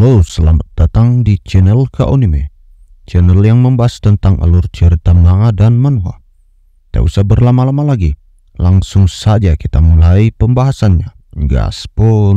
Halo, selamat datang di channel Kaonime, channel yang membahas tentang alur cerita manga dan manhwa. Tak usah berlama-lama lagi, langsung saja kita mulai pembahasannya. Gaspol.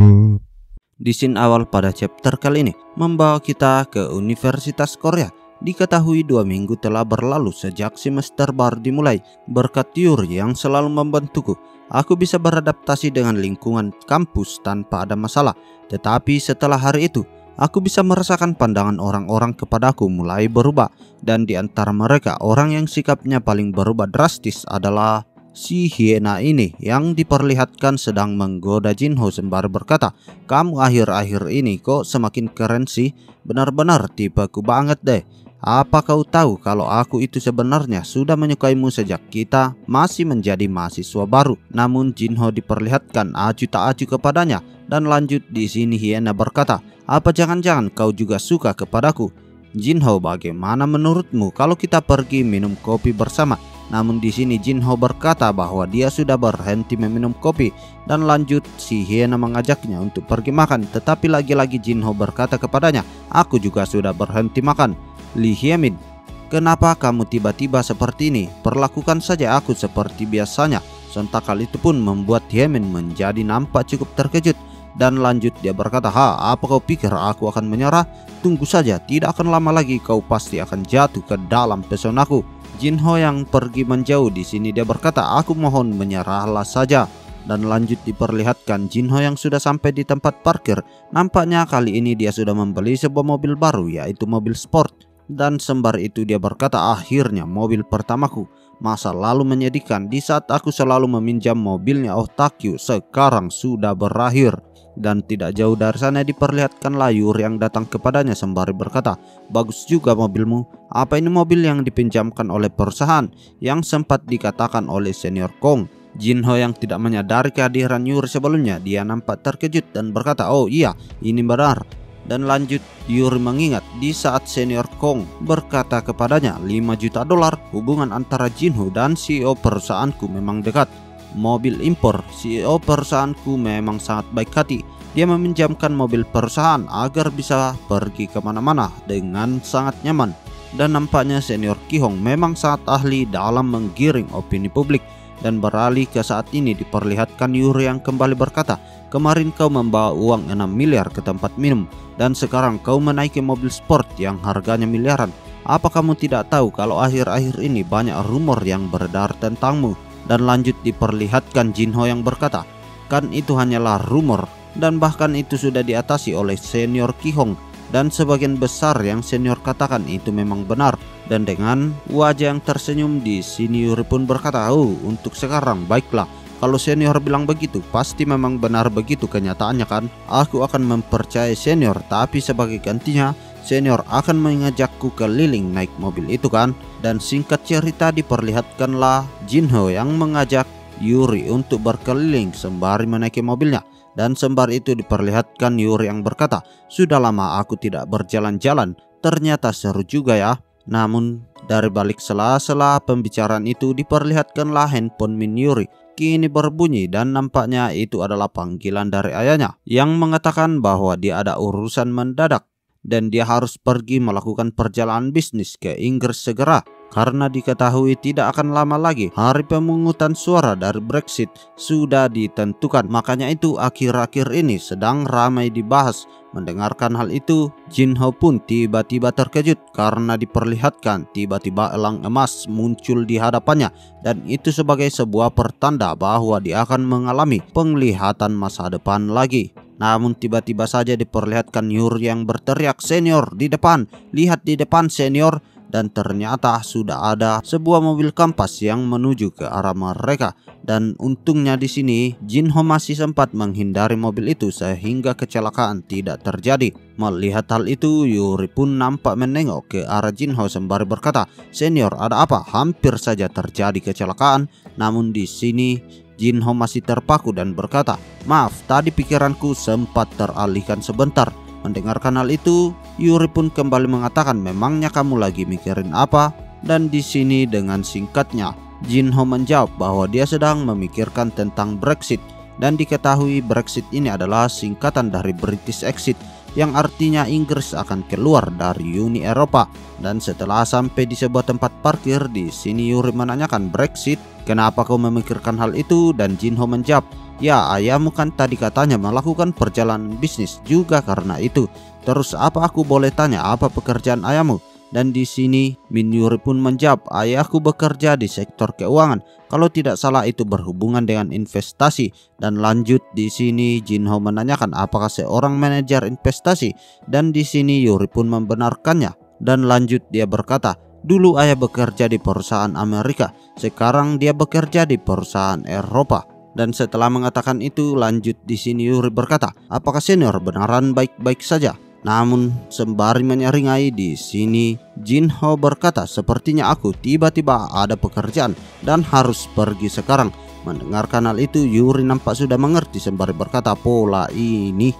Di scene awal pada chapter kali ini membawa kita ke Universitas Korea. Diketahui 2 minggu telah berlalu sejak semester baru dimulai. Berkat Yuri yang selalu membantuku, aku bisa beradaptasi dengan lingkungan kampus tanpa ada masalah. Tetapi setelah hari itu, aku bisa merasakan pandangan orang-orang kepadaku mulai berubah. Dan di antara mereka, orang yang sikapnya paling berubah drastis adalah si hiena ini yang diperlihatkan sedang menggoda Jinho sembari berkata, "Kamu akhir-akhir ini kok semakin keren sih, benar-benar tipeku banget deh. Apa kau tahu kalau aku itu sebenarnya sudah menyukaimu sejak kita masih menjadi mahasiswa baru?" Namun Jinho diperlihatkan acuh tak acuh kepadanya dan lanjut di sini hiena berkata, "Apa jangan-jangan kau juga suka kepadaku? Jinho, bagaimana menurutmu kalau kita pergi minum kopi bersama?" Namun di sini Jinho berkata bahwa dia sudah berhenti meminum kopi dan lanjut si hiena mengajaknya untuk pergi makan. Tetapi lagi-lagi Jinho berkata kepadanya, "Aku juga sudah berhenti makan. Lee Hyemin, kenapa kamu tiba-tiba seperti ini? Perlakukan saja aku seperti biasanya." Sontak hal itu pun membuat Hyemin menjadi nampak cukup terkejut. Dan lanjut dia berkata, "Apa kau pikir aku akan menyerah? Tunggu saja, tidak akan lama lagi kau pasti akan jatuh ke dalam pesonaku." Jinho yang pergi menjauh di sini dia berkata, "Aku mohon menyerahlah saja." Dan lanjut diperlihatkan Jinho yang sudah sampai di tempat parkir. Nampaknya kali ini dia sudah membeli sebuah mobil baru, yaitu mobil sport. Dan sembari itu dia berkata, "Akhirnya mobil pertamaku. Masa lalu menyedihkan di saat aku selalu meminjam mobilnya Takyu sekarang sudah berakhir." Dan tidak jauh dari sana diperlihatkanlah Yuri yang datang kepadanya sembari berkata, "Bagus juga mobilmu. Apa ini mobil yang dipinjamkan oleh perusahaan yang sempat dikatakan oleh senior Kong?" Jinho yang tidak menyadari kehadiran Yuri sebelumnya, dia nampak terkejut dan berkata, "Oh iya, ini benar." Dan lanjut Yuri mengingat di saat senior Kong berkata kepadanya, $5 juta hubungan antara Jinho dan CEO perusahaanku memang dekat. Mobil impor, CEO perusahaanku memang sangat baik hati. Dia meminjamkan mobil perusahaan agar bisa pergi kemana-mana dengan sangat nyaman. Dan nampaknya senior Ki-hong memang sangat ahli dalam menggiring opini publik." Dan beralih ke saat ini diperlihatkan Yuri yang kembali berkata, "Kemarin kau membawa uang 6 miliar ke tempat minum, dan sekarang kau menaiki mobil sport yang harganya miliaran. Apa kamu tidak tahu kalau akhir-akhir ini banyak rumor yang beredar tentangmu?" Dan lanjut diperlihatkan Jinho yang berkata, "Kan itu hanyalah rumor, dan bahkan itu sudah diatasi oleh senior Ki-hong. Dan sebagian besar yang senior katakan itu memang benar." Dan dengan wajah yang tersenyum di sini Yuri pun berkata, "Oh, untuk sekarang baiklah. Kalau senior bilang begitu, pasti memang benar begitu kenyataannya kan? Aku akan mempercayai senior, tapi sebagai gantinya senior akan mengajakku keliling naik mobil itu kan?" Dan singkat cerita diperlihatkanlah Jinho yang mengajak Yuri untuk berkeliling sembari menaiki mobilnya. Dan sembari itu diperlihatkan Yuri yang berkata, "Sudah lama aku tidak berjalan-jalan, ternyata seru juga ya." Namun dari balik sela-sela pembicaraan itu diperlihatkanlah handphone Min Yuri kini berbunyi dan nampaknya itu adalah panggilan dari ayahnya yang mengatakan bahwa dia ada urusan mendadak dan dia harus pergi melakukan perjalanan bisnis ke Inggris segera. Karena diketahui tidak akan lama lagi hari pemungutan suara dari Brexit sudah ditentukan. Makanya itu akhir-akhir ini sedang ramai dibahas. Mendengarkan hal itu, Jinho pun tiba-tiba terkejut karena diperlihatkan tiba-tiba elang emas muncul di hadapannya. Dan itu sebagai sebuah pertanda bahwa dia akan mengalami penglihatan masa depan lagi. Namun tiba-tiba saja diperlihatkan Yuri yang berteriak, "Senior, di depan! Lihat di depan, senior!" Dan ternyata sudah ada sebuah mobil kampas yang menuju ke arah mereka. Dan untungnya di sini Jinho masih sempat menghindari mobil itu sehingga kecelakaan tidak terjadi. Melihat hal itu, Yuri pun nampak menengok ke arah Jinho sembari berkata, "Senior, ada apa? Hampir saja terjadi kecelakaan." Namun di sini Jinho masih terpaku dan berkata, "Maaf, tadi pikiranku sempat teralihkan sebentar." Mendengarkan hal itu, Yuri pun kembali mengatakan, "Memangnya kamu lagi mikirin apa?" Dan di sini dengan singkatnya, Jinho menjawab bahwa dia sedang memikirkan tentang Brexit. Dan diketahui Brexit ini adalah singkatan dari British Exit, yang artinya Inggris akan keluar dari Uni Eropa. Dan setelah sampai di sebuah tempat parkir, di sini Yuri menanyakan Brexit, kenapa kau memikirkan hal itu? Dan Jinho menjawab, ya ayahmu kan tadi katanya melakukan perjalanan bisnis juga karena itu. Terus apa aku boleh tanya apa pekerjaan ayahmu? Dan di sini Min Yuri pun menjawab, ayahku bekerja di sektor keuangan. Kalau tidak salah itu berhubungan dengan investasi. Dan lanjut di sini Jinho menanyakan apakah seorang manajer investasi. Dan di sini Yuri pun membenarkannya. Dan lanjut dia berkata, dulu ayah bekerja di perusahaan Amerika, sekarang dia bekerja di perusahaan Eropa. Dan setelah mengatakan itu, lanjut di sini Yuri berkata, apakah senior beneran baik-baik saja? Namun sembari menyeringai di sini Jinho berkata, sepertinya aku tiba-tiba ada pekerjaan dan harus pergi sekarang. Mendengarkan hal itu Yuri nampak sudah mengerti sembari berkata, pola ini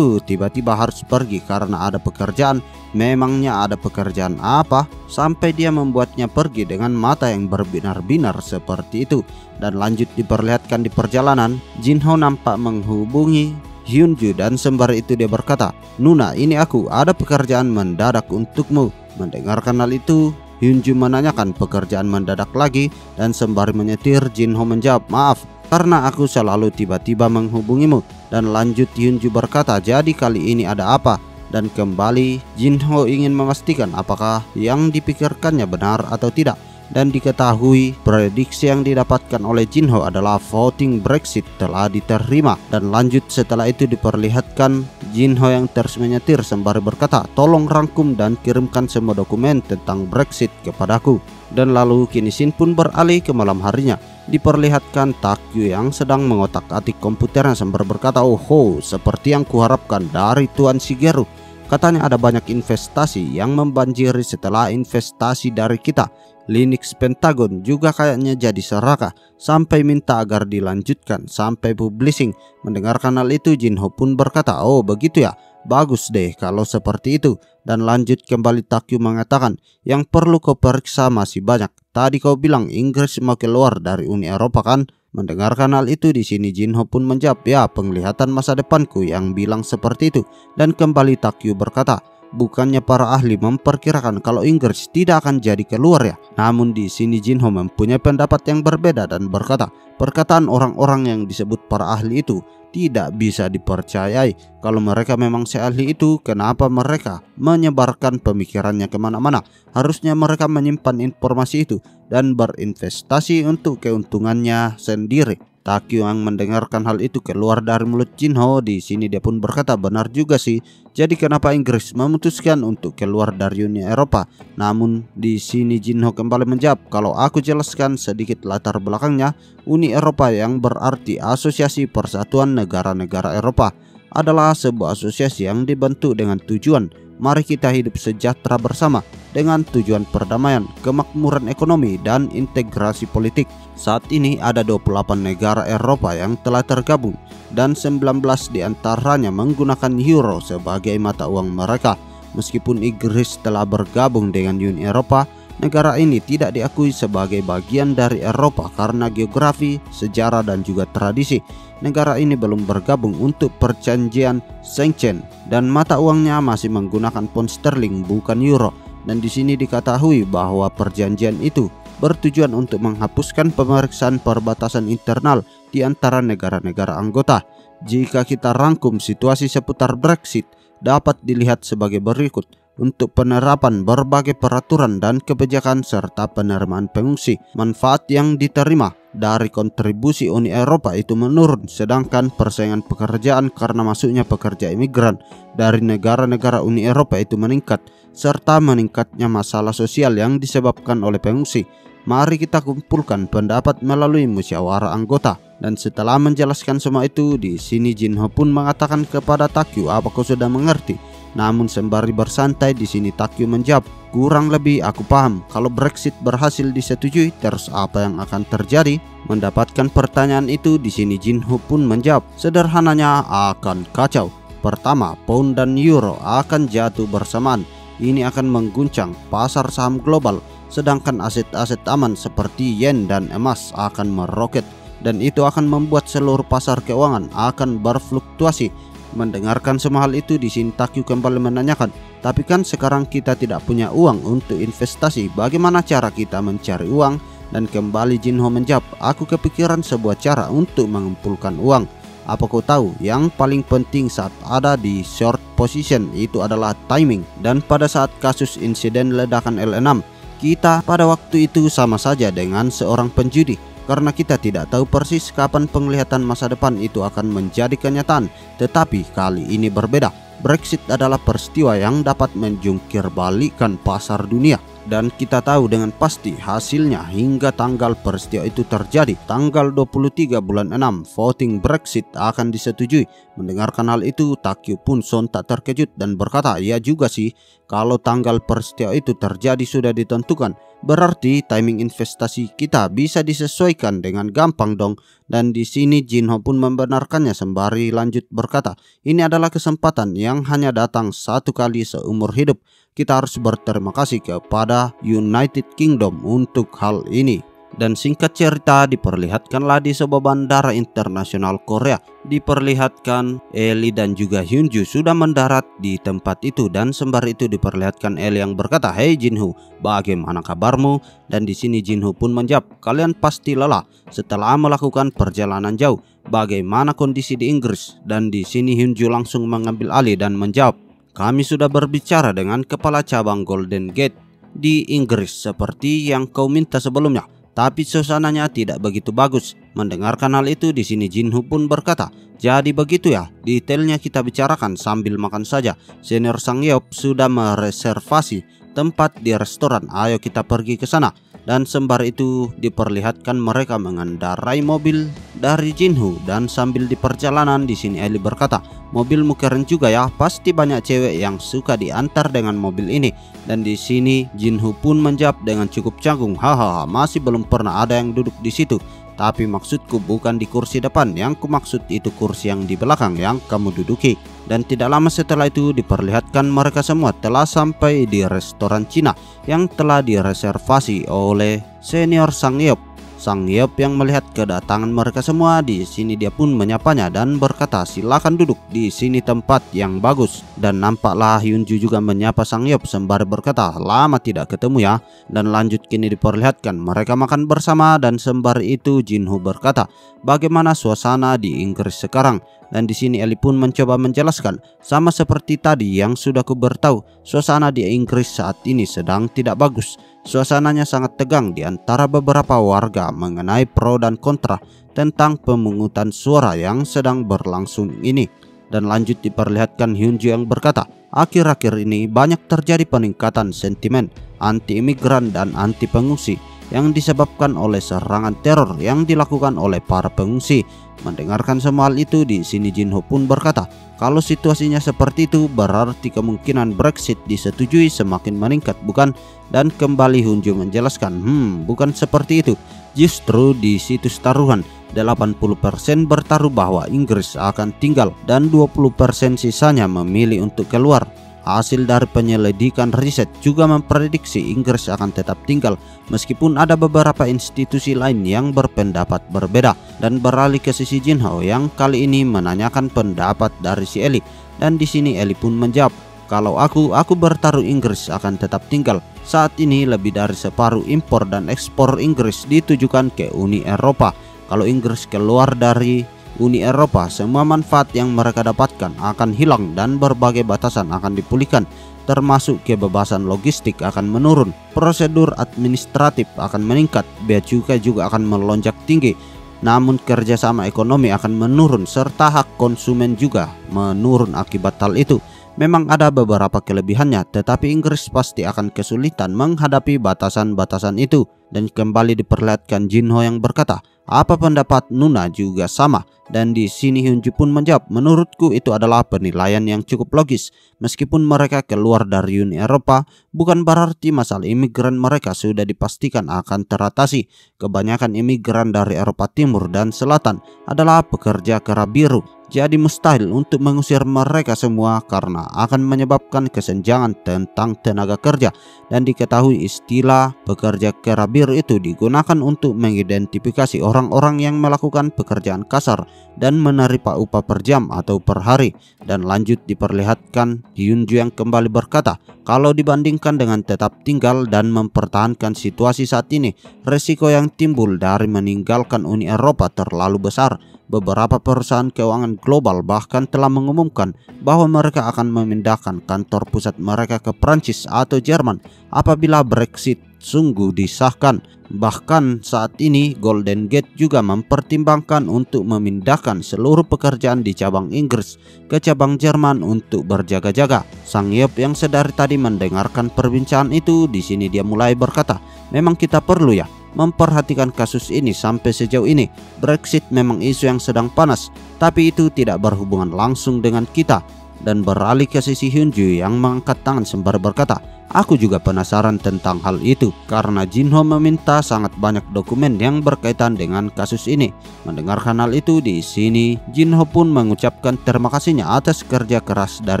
tiba-tiba harus pergi karena ada pekerjaan. Memangnya ada pekerjaan apa sampai dia membuatnya pergi dengan mata yang berbinar-binar seperti itu. Dan lanjut diperlihatkan di perjalanan Jinho nampak menghubungi Hyunju dan sembari itu dia berkata, Nuna, ini aku, ada pekerjaan mendadak untukmu. Mendengarkan hal itu Hyunju menanyakan pekerjaan mendadak lagi, dan sembari menyetir Jinho menjawab, maaf karena aku selalu tiba-tiba menghubungimu. Dan lanjut Hyunju berkata, jadi kali ini ada apa? Dan kembali Jinho ingin memastikan apakah yang dipikirkannya benar atau tidak. Dan diketahui prediksi yang didapatkan oleh Jinho adalah voting Brexit telah diterima. Dan lanjut setelah itu diperlihatkan Jinho yang terus menyetir sembari berkata, tolong rangkum dan kirimkan semua dokumen tentang Brexit kepadaku. Dan lalu kini Shin pun beralih ke malam harinya. Diperlihatkan Takyu yang sedang mengotak-atik komputernya sembari berkata, oh seperti yang kuharapkan dari Tuan Shigeru. Katanya ada banyak investasi yang membanjiri setelah investasi dari kita. Linux Pentagon juga kayaknya jadi serakah sampai minta agar dilanjutkan sampai publishing. Mendengarkan hal itu Jinho pun berkata, oh begitu ya, bagus deh kalau seperti itu. Dan lanjut kembali Takyu mengatakan, yang perlu kau periksa masih banyak. Tadi kau bilang Inggris mau keluar dari Uni Eropa kan? Mendengarkan hal itu di sini Jinho pun menjawab, ya penglihatan masa depanku yang bilang seperti itu. Dan kembali Takyu berkata, bukannya para ahli memperkirakan kalau Inggris tidak akan jadi keluar ya? Namun di sini Jinho mempunyai pendapat yang berbeda dan berkata, perkataan orang-orang yang disebut para ahli itu tidak bisa dipercayai. Kalau mereka memang seahli itu, kenapa mereka menyebarkan pemikirannya kemana-mana? Harusnya mereka menyimpan informasi itu dan berinvestasi untuk keuntungannya sendiri. Takyu yang mendengarkan hal itu keluar dari mulut Jinho. Di sini dia pun berkata, benar juga sih. Jadi kenapa Inggris memutuskan untuk keluar dari Uni Eropa? Namun di sini Jinho kembali menjawab, kalau aku jelaskan sedikit latar belakangnya, Uni Eropa yang berarti Asosiasi Persatuan Negara-Negara Eropa adalah sebuah asosiasi yang dibentuk dengan tujuan mari kita hidup sejahtera bersama dengan tujuan perdamaian, kemakmuran ekonomi, dan integrasi politik. Saat ini ada 28 negara Eropa yang telah tergabung dan 19 diantaranya menggunakan euro sebagai mata uang mereka. Meskipun Inggris telah bergabung dengan Uni Eropa, negara ini tidak diakui sebagai bagian dari Eropa karena geografi, sejarah, dan juga tradisi. Negara ini belum bergabung untuk perjanjian Schengen dan mata uangnya masih menggunakan pound sterling bukan euro. Dan di sini diketahui bahwa perjanjian itu bertujuan untuk menghapuskan pemeriksaan perbatasan internal di antara negara-negara anggota. Jika kita rangkum situasi seputar Brexit dapat dilihat sebagai berikut. Untuk penerapan berbagai peraturan dan kebijakan serta penerimaan pengungsi, manfaat yang diterima dari kontribusi Uni Eropa itu menurun, sedangkan persaingan pekerjaan karena masuknya pekerja imigran dari negara-negara Uni Eropa itu meningkat, serta meningkatnya masalah sosial yang disebabkan oleh pengungsi. Mari kita kumpulkan pendapat melalui musyawarah anggota. Dan setelah menjelaskan semua itu, di sini Jinho pun mengatakan kepada Takyu, apa kau sudah mengerti? Namun sembari bersantai di sini Takyu menjawab, kurang lebih aku paham. Kalau Brexit berhasil disetujui, terus apa yang akan terjadi? Mendapatkan pertanyaan itu di sini Jinho pun menjawab, sederhananya akan kacau. Pertama, pound dan euro akan jatuh bersamaan. Ini akan mengguncang pasar saham global, sedangkan aset-aset aman seperti yen dan emas akan meroket. Dan itu akan membuat seluruh pasar keuangan akan berfluktuasi. Mendengarkan semua hal itu, di sini Takyu kembali menanyakan, tapi kan sekarang kita tidak punya uang untuk investasi, bagaimana cara kita mencari uang? Dan kembali Jinho menjawab, aku kepikiran sebuah cara untuk mengumpulkan uang. Apa kau tahu? Yang paling penting saat ada di short position itu adalah timing. Dan pada saat kasus insiden ledakan L6, kita pada waktu itu sama saja dengan seorang penjudi, karena kita tidak tahu persis kapan penglihatan masa depan itu akan menjadi kenyataan. Tetapi kali ini berbeda. Brexit adalah peristiwa yang dapat menjungkir balikkan pasar dunia. Dan kita tahu dengan pasti hasilnya hingga tanggal peristiwa itu terjadi. Tanggal 23 bulan 6, voting Brexit akan disetujui. Mendengarkan hal itu, Takyu pun sontak terkejut dan berkata, ya juga sih, kalau tanggal peristiwa itu terjadi sudah ditentukan, berarti timing investasi kita bisa disesuaikan dengan gampang dong. Dan di sini Jinho pun membenarkannya sembari lanjut berkata, ini adalah kesempatan yang hanya datang satu kali seumur hidup. Kita harus berterima kasih kepada United Kingdom untuk hal ini. Dan singkat cerita, diperlihatkanlah di sebuah bandara internasional Korea. Diperlihatkan Ellie dan juga Hyunju sudah mendarat di tempat itu, dan sembari itu diperlihatkan Ellie yang berkata, "Hey Jinho, bagaimana kabarmu?" Dan di sini Jinho pun menjawab, "Kalian pasti lelah setelah melakukan perjalanan jauh. Bagaimana kondisi di Inggris?" Dan di sini Hyunju langsung mengambil alih dan menjawab, "Kami sudah berbicara dengan kepala cabang Golden Gate di Inggris seperti yang kau minta sebelumnya, tapi suasananya tidak begitu bagus." Mendengarkan hal itu, di sini Jinho pun berkata, "Jadi begitu ya, detailnya kita bicarakan sambil makan saja. Senior Sangyop sudah mereservasi tempat di restoran. Ayo kita pergi ke sana." Dan sembari itu diperlihatkan mereka mengendarai mobil dari Jinho, dan sambil di perjalanan di sini Ellie berkata, "Mobilmu keren juga ya, pasti banyak cewek yang suka diantar dengan mobil ini." Dan di sini Jinho pun menjawab dengan cukup canggung, "Hahaha, masih belum pernah ada yang duduk di situ. Tapi maksudku bukan di kursi depan, yang kumaksud itu kursi yang di belakang yang kamu duduki." Dan tidak lama setelah itu diperlihatkan mereka semua telah sampai di restoran Cina yang telah direservasi oleh senior Sangyop. Sangyop yang melihat kedatangan mereka semua, di sini dia pun menyapanya dan berkata, "Silakan duduk, di sini tempat yang bagus." Dan nampaklah Hyunju juga menyapa Sangyop sembari berkata, "Lama tidak ketemu ya." Dan lanjut kini diperlihatkan mereka makan bersama, dan sembari itu Jinho berkata, "Bagaimana suasana di Inggris sekarang?" Dan di sini Ellie pun mencoba menjelaskan, "Sama seperti tadi yang sudah ku beritahu, suasana di Inggris saat ini sedang tidak bagus. Suasananya sangat tegang di antara beberapa warga mengenai pro dan kontra tentang pemungutan suara yang sedang berlangsung ini." Dan lanjut diperlihatkan Hyunju yang berkata, "Akhir-akhir ini banyak terjadi peningkatan sentimen anti-imigran dan anti-pengungsi yang disebabkan oleh serangan teror yang dilakukan oleh para pengungsi." Mendengarkan semua hal itu, di sini Jinho pun berkata, "Kalau situasinya seperti itu, berarti kemungkinan Brexit disetujui semakin meningkat, bukan?" Dan kembali Hyunju menjelaskan, bukan seperti itu. Justru di situs taruhan 80% bertaruh bahwa Inggris akan tinggal dan 20% sisanya memilih untuk keluar. Hasil dari penyelidikan riset juga memprediksi Inggris akan tetap tinggal meskipun ada beberapa institusi lain yang berpendapat berbeda. Dan beralih ke sisi Jinho yang kali ini menanyakan pendapat dari si Ellie. Dan di sini Ellie pun menjawab, "Kalau aku bertaruh Inggris akan tetap tinggal. Saat ini lebih dari separuh impor dan ekspor Inggris ditujukan ke Uni Eropa. Kalau Inggris keluar dari Uni Eropa, semua manfaat yang mereka dapatkan akan hilang dan berbagai batasan akan dipulihkan, termasuk kebebasan logistik akan menurun, prosedur administratif akan meningkat, bea cukai juga akan melonjak tinggi, namun kerjasama ekonomi akan menurun serta hak konsumen juga menurun akibat hal itu. Memang ada beberapa kelebihannya, tetapi Inggris pasti akan kesulitan menghadapi batasan-batasan itu." Dan kembali diperlihatkan Jinho yang berkata, "Apa pendapat Nuna?" Juga sama. Dan di sini Hyunju pun menjawab, "Menurutku itu adalah penilaian yang cukup logis. Meskipun mereka keluar dari Uni Eropa, bukan berarti masalah imigran mereka sudah dipastikan akan teratasi. Kebanyakan imigran dari Eropa Timur dan Selatan adalah pekerja kera biru jadi mustahil untuk mengusir mereka semua karena akan menyebabkan kesenjangan tentang tenaga kerja, dan diketahui istilah pekerja kerabir itu digunakan untuk mengidentifikasi orang-orang yang melakukan pekerjaan kasar dan menerima upah per jam atau per hari. Dan lanjut diperlihatkan Hyunju yang kembali berkata, kalau dibandingkan dengan tetap tinggal dan mempertahankan situasi saat ini, resiko yang timbul dari meninggalkan Uni Eropa terlalu besar. Beberapa perusahaan keuangan global bahkan telah mengumumkan bahwa mereka akan memindahkan kantor pusat mereka ke Prancis atau Jerman apabila Brexit sungguh disahkan. Bahkan saat ini Golden Gate juga mempertimbangkan untuk memindahkan seluruh pekerjaan di cabang Inggris ke cabang Jerman untuk berjaga-jaga. Sang Yeop yang sedari tadi mendengarkan perbincangan itu, di sini dia mulai berkata, memang kita perlu ya memperhatikan kasus ini sampai sejauh ini. Brexit memang isu yang sedang panas, tapi itu tidak berhubungan langsung dengan kita. Dan beralih ke sisi Hyunju yang mengangkat tangan sembari berkata, aku juga penasaran tentang hal itu karena Jinho meminta sangat banyak dokumen yang berkaitan dengan kasus ini. Mendengarkan hal itu, di sini Jinho pun mengucapkan terima kasihnya atas kerja keras dari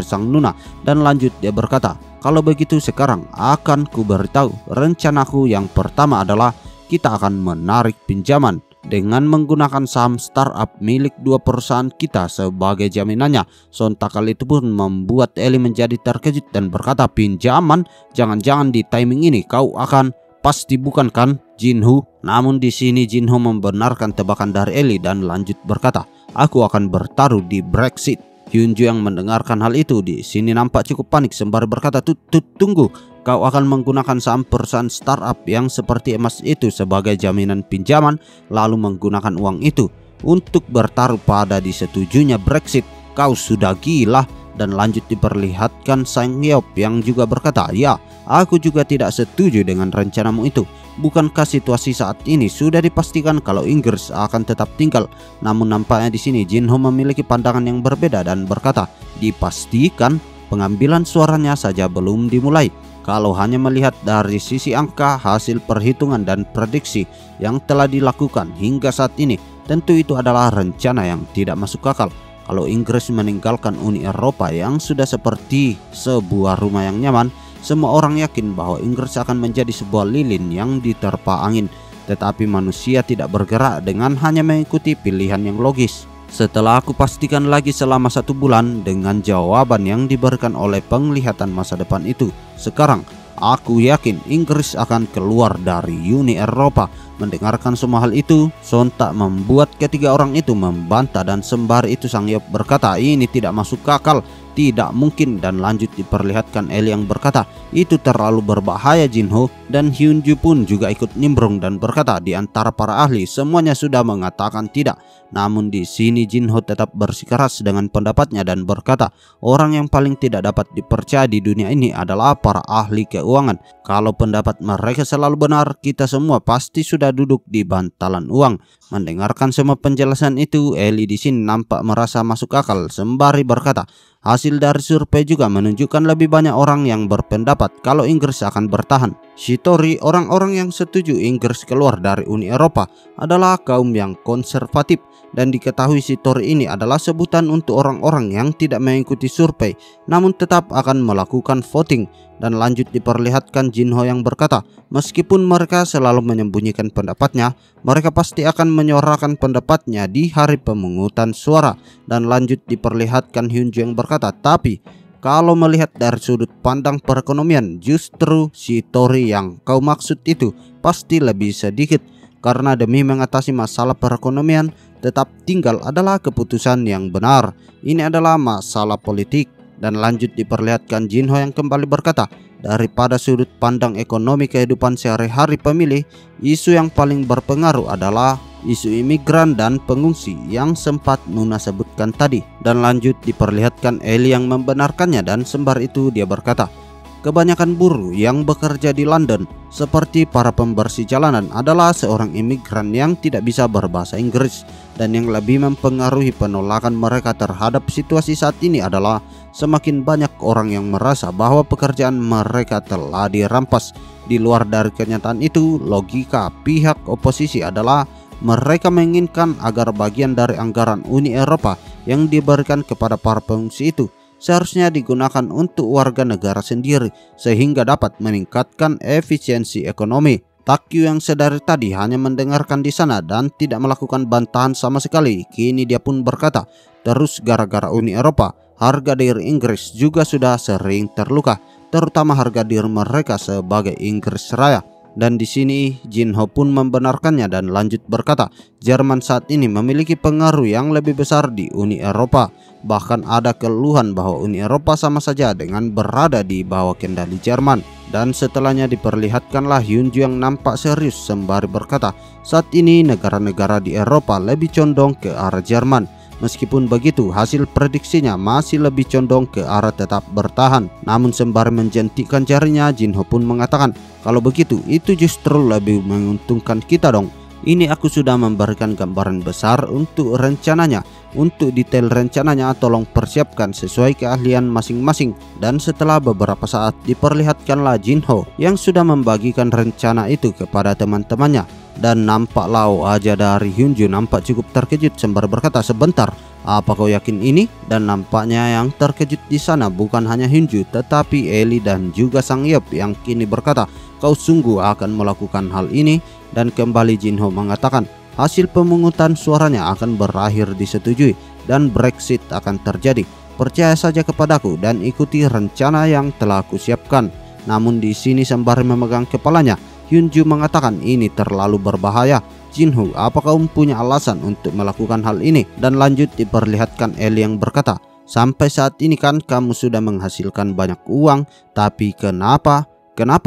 sang Nuna, dan lanjut dia berkata, kalau begitu sekarang akan ku beritahu rencanaku. Yang pertama adalah kita akan menarik pinjaman dengan menggunakan saham startup milik dua perusahaan kita sebagai jaminannya. Sontak hal itu pun membuat Ellie menjadi terkejut dan berkata, pinjaman? Jangan-jangan di timing ini kau akan... Pasti bukan kan, Jinho? Namun di sini Jinho membenarkan tebakan dari Ellie dan lanjut berkata, aku akan bertaruh di Brexit. Hyunju yang mendengarkan hal itu di sini nampak cukup panik sembari berkata, tunggu, kau akan menggunakan saham perusahaan startup yang seperti emas itu sebagai jaminan pinjaman, lalu menggunakan uang itu untuk bertaruh pada disetujunya Brexit? Kau sudah gila. Dan lanjut diperlihatkan Sang Yeop yang juga berkata, ya, aku juga tidak setuju dengan rencanamu itu. Bukankah situasi saat ini sudah dipastikan kalau Inggris akan tetap tinggal? Namun nampaknya di sini Jinho memiliki pandangan yang berbeda dan berkata, dipastikan? Pengambilan suaranya saja belum dimulai. Kalau hanya melihat dari sisi angka, hasil perhitungan dan prediksi yang telah dilakukan hingga saat ini, tentu itu adalah rencana yang tidak masuk akal. Kalau Inggris meninggalkan Uni Eropa yang sudah seperti sebuah rumah yang nyaman, semua orang yakin bahwa Inggris akan menjadi sebuah lilin yang diterpa angin. Tetapi manusia tidak bergerak dengan hanya mengikuti pilihan yang logis. Setelah aku pastikan lagi selama 1 bulan dengan jawaban yang diberikan oleh penglihatan masa depan itu, sekarang aku yakin Inggris akan keluar dari Uni Eropa. Mendengarkan semua hal itu, sontak membuat ketiga orang itu membantah, dan sembari itu Sang Yeop berkata, ini tidak masuk akal, tidak mungkin. Dan lanjut diperlihatkan Ellie yang berkata, itu terlalu berbahaya Jinho. Dan Hyunju pun juga ikut nimbrung dan berkata, di antara para ahli semuanya sudah mengatakan tidak. Namun di sini Jinho tetap bersikeras dengan pendapatnya dan berkata, orang yang paling tidak dapat dipercaya di dunia ini adalah para ahli keuangan. Kalau pendapat mereka selalu benar, kita semua pasti sudah duduk di bantalan uang. Mendengarkan semua penjelasan itu, Ellie di sini nampak merasa masuk akal sembari berkata, hasil dari survei juga menunjukkan lebih banyak orang yang berpendapat kalau Inggris akan bertahan. Shitori, orang-orang yang setuju Inggris keluar dari Uni Eropa adalah kaum yang konservatif, dan diketahui Shitori ini adalah sebutan untuk orang-orang yang tidak mengikuti survei namun tetap akan melakukan voting. Dan lanjut diperlihatkan Jinho yang berkata, meskipun mereka selalu menyembunyikan pendapatnya, mereka pasti akan menyuarakan pendapatnya di hari pemungutan suara. Dan lanjut diperlihatkan Hyunju yang berkata, tapi kalau melihat dari sudut pandang perekonomian, justru Shitori yang kau maksud itu pasti lebih sedikit, karena demi mengatasi masalah perekonomian, tetap tinggal adalah keputusan yang benar. Ini adalah masalah politik. Dan lanjut diperlihatkan Jinho yang kembali berkata, daripada sudut pandang ekonomi kehidupan sehari-hari pemilih, isu yang paling berpengaruh adalah isu imigran dan pengungsi yang sempat Nuna sebutkan tadi. Dan lanjut diperlihatkan Ellie yang membenarkannya, dan sembari itu dia berkata, kebanyakan buruh yang bekerja di London seperti para pembersih jalanan adalah seorang imigran yang tidak bisa berbahasa Inggris. Dan yang lebih mempengaruhi penolakan mereka terhadap situasi saat ini adalah semakin banyak orang yang merasa bahwa pekerjaan mereka telah dirampas. Di luar dari kenyataan itu, logika pihak oposisi adalah mereka menginginkan agar bagian dari anggaran Uni Eropa yang diberikan kepada para pengungsi itu seharusnya digunakan untuk warga negara sendiri sehingga dapat meningkatkan efisiensi ekonomi. Takyu yang sedari tadi hanya mendengarkan di sana dan tidak melakukan bantahan sama sekali. Kini dia pun berkata, terus gara-gara Uni Eropa, harga diri Inggris juga sudah sering terluka, terutama harga diri mereka sebagai Inggris Raya. Dan di sini Jinho pun membenarkannya dan lanjut berkata, Jerman saat ini memiliki pengaruh yang lebih besar di Uni Eropa. Bahkan ada keluhan bahwa Uni Eropa sama saja dengan berada di bawah kendali Jerman. Dan setelahnya diperlihatkanlah Hyunju yang nampak serius sembari berkata, saat ini negara-negara di Eropa lebih condong ke arah Jerman. Meskipun begitu, hasil prediksinya masih lebih condong ke arah tetap bertahan. Namun sembari menjentikan jarinya, Jinho pun mengatakan, kalau begitu itu justru lebih menguntungkan kita dong. Ini aku sudah memberikan gambaran besar untuk rencananya. Untuk detail rencananya tolong persiapkan sesuai keahlian masing-masing. Dan setelah beberapa saat diperlihatkanlah Jinho yang sudah membagikan rencana itu kepada teman-temannya. Dan nampaklah wajah dari Hyunju nampak cukup terkejut sembari berkata, sebentar, apa kau yakin ini? Dan nampaknya yang terkejut di sana bukan hanya Hyunju tetapi Eli dan juga Sang Yeop yang kini berkata, kau sungguh akan melakukan hal ini? Dan kembali Jinho mengatakan, hasil pemungutan suaranya akan berakhir disetujui dan Brexit akan terjadi. Percaya saja kepadaku dan ikuti rencana yang telah kusiapkan. Namun di sini sembari memegang kepalanya, Hyunju mengatakan ini terlalu berbahaya. Jinho, apakah kamu punya alasan untuk melakukan hal ini? Dan lanjut diperlihatkan Eli yang berkata, sampai saat ini kan kamu sudah menghasilkan banyak uang, tapi kenapa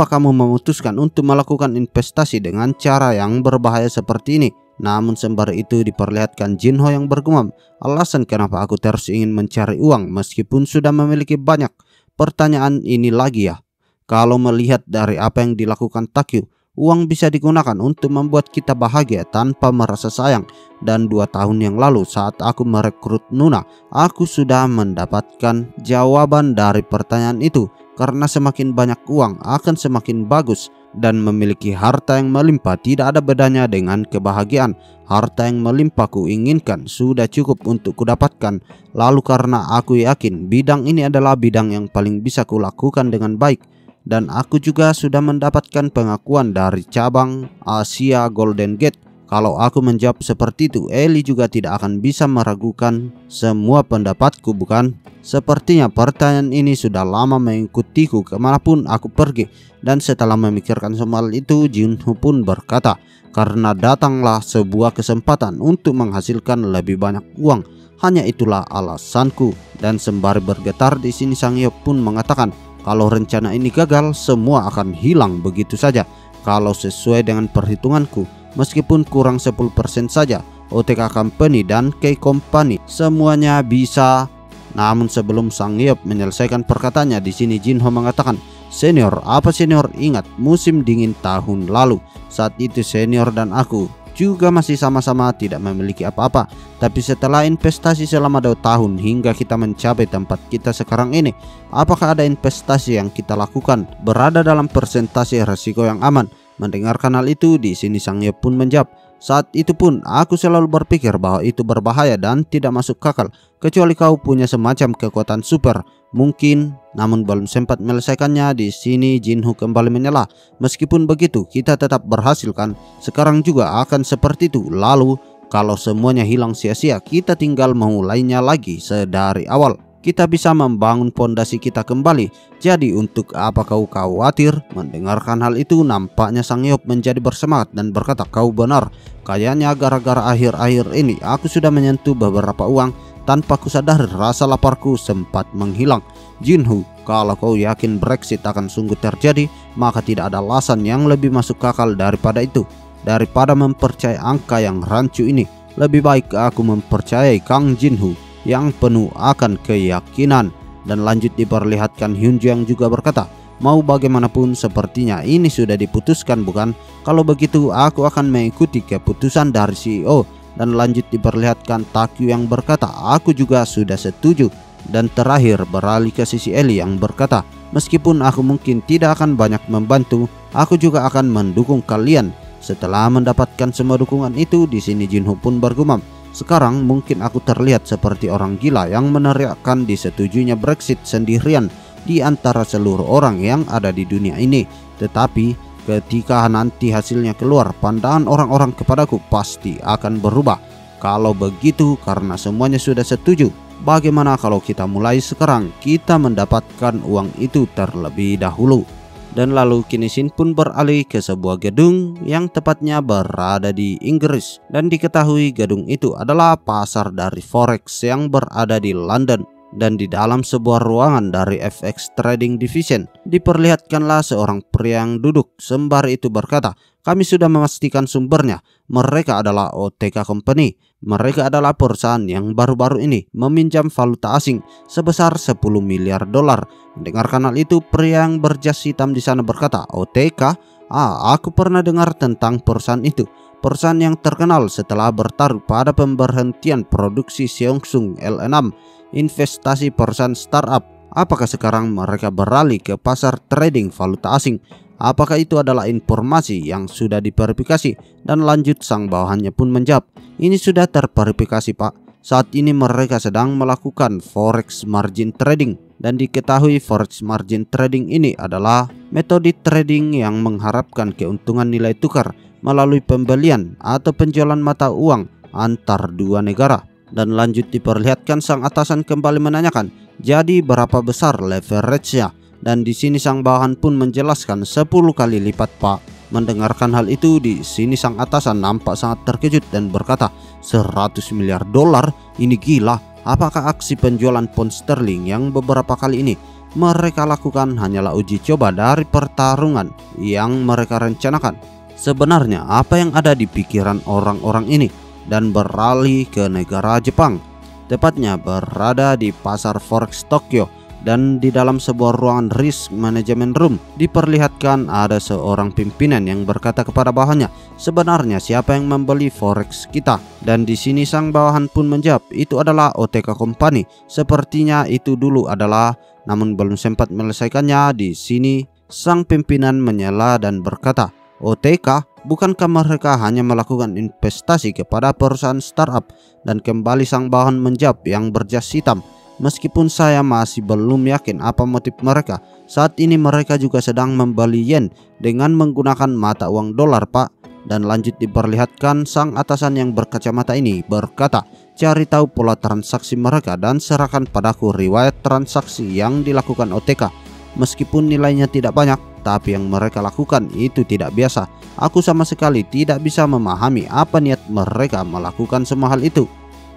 kamu memutuskan untuk melakukan investasi dengan cara yang berbahaya seperti ini? Namun sembari itu diperlihatkan Jinho yang bergumam, alasan kenapa aku terus ingin mencari uang meskipun sudah memiliki banyak? Pertanyaan ini lagi ya. Kalau melihat dari apa yang dilakukan Takyu, uang bisa digunakan untuk membuat kita bahagia tanpa merasa sayang. Dan 2 tahun yang lalu saat aku merekrut Nuna, aku sudah mendapatkan jawaban dari pertanyaan itu. Karena semakin banyak uang akan semakin bagus. Dan memiliki harta yang melimpah tidak ada bedanya dengan kebahagiaan. Harta yang melimpah ku inginkan sudah cukup untuk kudapatkan. Lalu karena aku yakin bidang ini adalah bidang yang paling bisa kulakukan dengan baik. Dan aku juga sudah mendapatkan pengakuan dari cabang Asia Golden Gate. Kalau aku menjawab seperti itu, Eli juga tidak akan bisa meragukan semua pendapatku, bukan? Sepertinya pertanyaan ini sudah lama mengikutiku kemanapun aku pergi. Dan setelah memikirkan semua hal itu, Jinho pun berkata, karena datanglah sebuah kesempatan untuk menghasilkan lebih banyak uang. Hanya itulah alasanku. Dan sembari bergetar di sini Sang Yeop pun mengatakan, kalau rencana ini gagal, semua akan hilang begitu saja. Kalau sesuai dengan perhitunganku, meskipun kurang 10% saja, OTK Company dan K Company semuanya bisa. Namun sebelum Sang Yeop menyelesaikan perkataannya, di sini Jinho mengatakan, senior, apa senior ingat musim dingin tahun lalu? Saat itu senior dan aku juga masih sama-sama tidak memiliki apa-apa. Tapi setelah investasi selama 2 tahun hingga kita mencapai tempat kita sekarang ini, apakah ada investasi yang kita lakukan berada dalam persentase risiko yang aman? Mendengarkan hal itu, di sini Sang Yeop pun menjawab, saat itu pun aku selalu berpikir bahwa itu berbahaya dan tidak masuk akal, kecuali kau punya semacam kekuatan super. Mungkin, namun belum sempat menyelesaikannya. Di sini Jinho kembali menyela. Meskipun begitu, kita tetap berhasil kan? Sekarang juga akan seperti itu. Lalu, kalau semuanya hilang sia-sia, kita tinggal memulainya lagi sedari awal. Kita bisa membangun fondasi kita kembali. Jadi untuk apa kau khawatir? Mendengarkan hal itu, nampaknya Sang Yeop menjadi bersemangat dan berkata, kau benar. Kayaknya gara-gara akhir-akhir ini aku sudah menyentuh beberapa uang. Tanpa ku sadar rasa laparku sempat menghilang. Jinho, kalau kau yakin Brexit akan sungguh terjadi, maka tidak ada alasan yang lebih masuk akal daripada itu. Daripada mempercayai angka yang rancu ini, lebih baik aku mempercayai Kang Jinho yang penuh akan keyakinan. Dan lanjut diperlihatkan Hyunju yang juga berkata, mau bagaimanapun sepertinya ini sudah diputuskan, bukan? Kalau begitu aku akan mengikuti keputusan dari CEO. Dan lanjut diperlihatkan Takyu yang berkata, aku juga sudah setuju. Dan terakhir beralih ke sisi Eli yang berkata, meskipun aku mungkin tidak akan banyak membantu, aku juga akan mendukung kalian. Setelah mendapatkan semua dukungan itu, di sini Jinho pun bergumam, Sekarang mungkin aku terlihat seperti orang gila yang meneriakkan disetujuinya Brexit sendirian di antara seluruh orang yang ada di dunia ini. Tetapi ketika nanti hasilnya keluar, pandangan orang-orang kepadaku pasti akan berubah. Kalau begitu, karena semuanya sudah setuju, bagaimana kalau kita mulai sekarang? Kita mendapatkan uang itu terlebih dahulu. Dan lalu kini Shin pun beralih ke sebuah gedung yang tepatnya berada di Inggris. Dan diketahui gedung itu adalah pasar dari Forex yang berada di London. Dan di dalam sebuah ruangan dari FX Trading Division diperlihatkanlah seorang pria yang duduk. Sembari itu berkata, "Kami sudah memastikan sumbernya. Mereka adalah OTK Company. Mereka adalah perusahaan yang baru-baru ini meminjam valuta asing sebesar 10 miliar dolar. Mendengarkan hal itu, pria yang berjas hitam di sana berkata, "OTK? Aku pernah dengar tentang perusahaan itu. Perusahaan yang terkenal setelah bertaruh pada pemberhentian produksi Samsung L6. Investasi perusahaan startup. Apakah sekarang mereka beralih ke pasar trading valuta asing? Apakah itu adalah informasi yang sudah diverifikasi?" Dan lanjut sang bawahannya pun menjawab, "Ini sudah terverifikasi, Pak. Saat ini mereka sedang melakukan forex margin trading." Dan diketahui forex margin trading ini adalah metode trading yang mengharapkan keuntungan nilai tukar melalui pembelian atau penjualan mata uang antar dua negara. Dan lanjut diperlihatkan sang atasan kembali menanyakan, "Jadi berapa besar leverage-nya?" Dan di sini sang bawahan pun menjelaskan 10 kali lipat, Pak. Mendengarkan hal itu, di sini sang atasan nampak sangat terkejut dan berkata, 100 miliar dolar? Ini gila. Apakah aksi penjualan pound sterling yang beberapa kali ini mereka lakukan hanyalah uji coba dari pertarungan yang mereka rencanakan? Sebenarnya apa yang ada di pikiran orang-orang ini? Dan beralih ke negara Jepang, tepatnya berada di pasar Forex Tokyo. Dan di dalam sebuah ruangan risk management room diperlihatkan ada seorang pimpinan yang berkata kepada bawahannya, "Sebenarnya siapa yang membeli forex kita?" Dan di sini sang bawahan pun menjawab, "Itu adalah OTK Company. Sepertinya itu dulu adalah," namun belum sempat menyelesaikannya. Di sini sang pimpinan menyela dan berkata, "OTK? Bukankah mereka hanya melakukan investasi kepada perusahaan startup?" Dan kembali sang bawahan menjawab yang berjas hitam, "Meskipun saya masih belum yakin apa motif mereka, saat ini mereka juga sedang membeli yen dengan menggunakan mata uang dolar, Pak." Dan lanjut diperlihatkan sang atasan yang berkacamata ini berkata, "Cari tahu pola transaksi mereka dan serahkan padaku riwayat transaksi yang dilakukan OTK. Meskipun nilainya tidak banyak, tapi yang mereka lakukan itu tidak biasa. Aku sama sekali tidak bisa memahami apa niat mereka melakukan semua hal itu."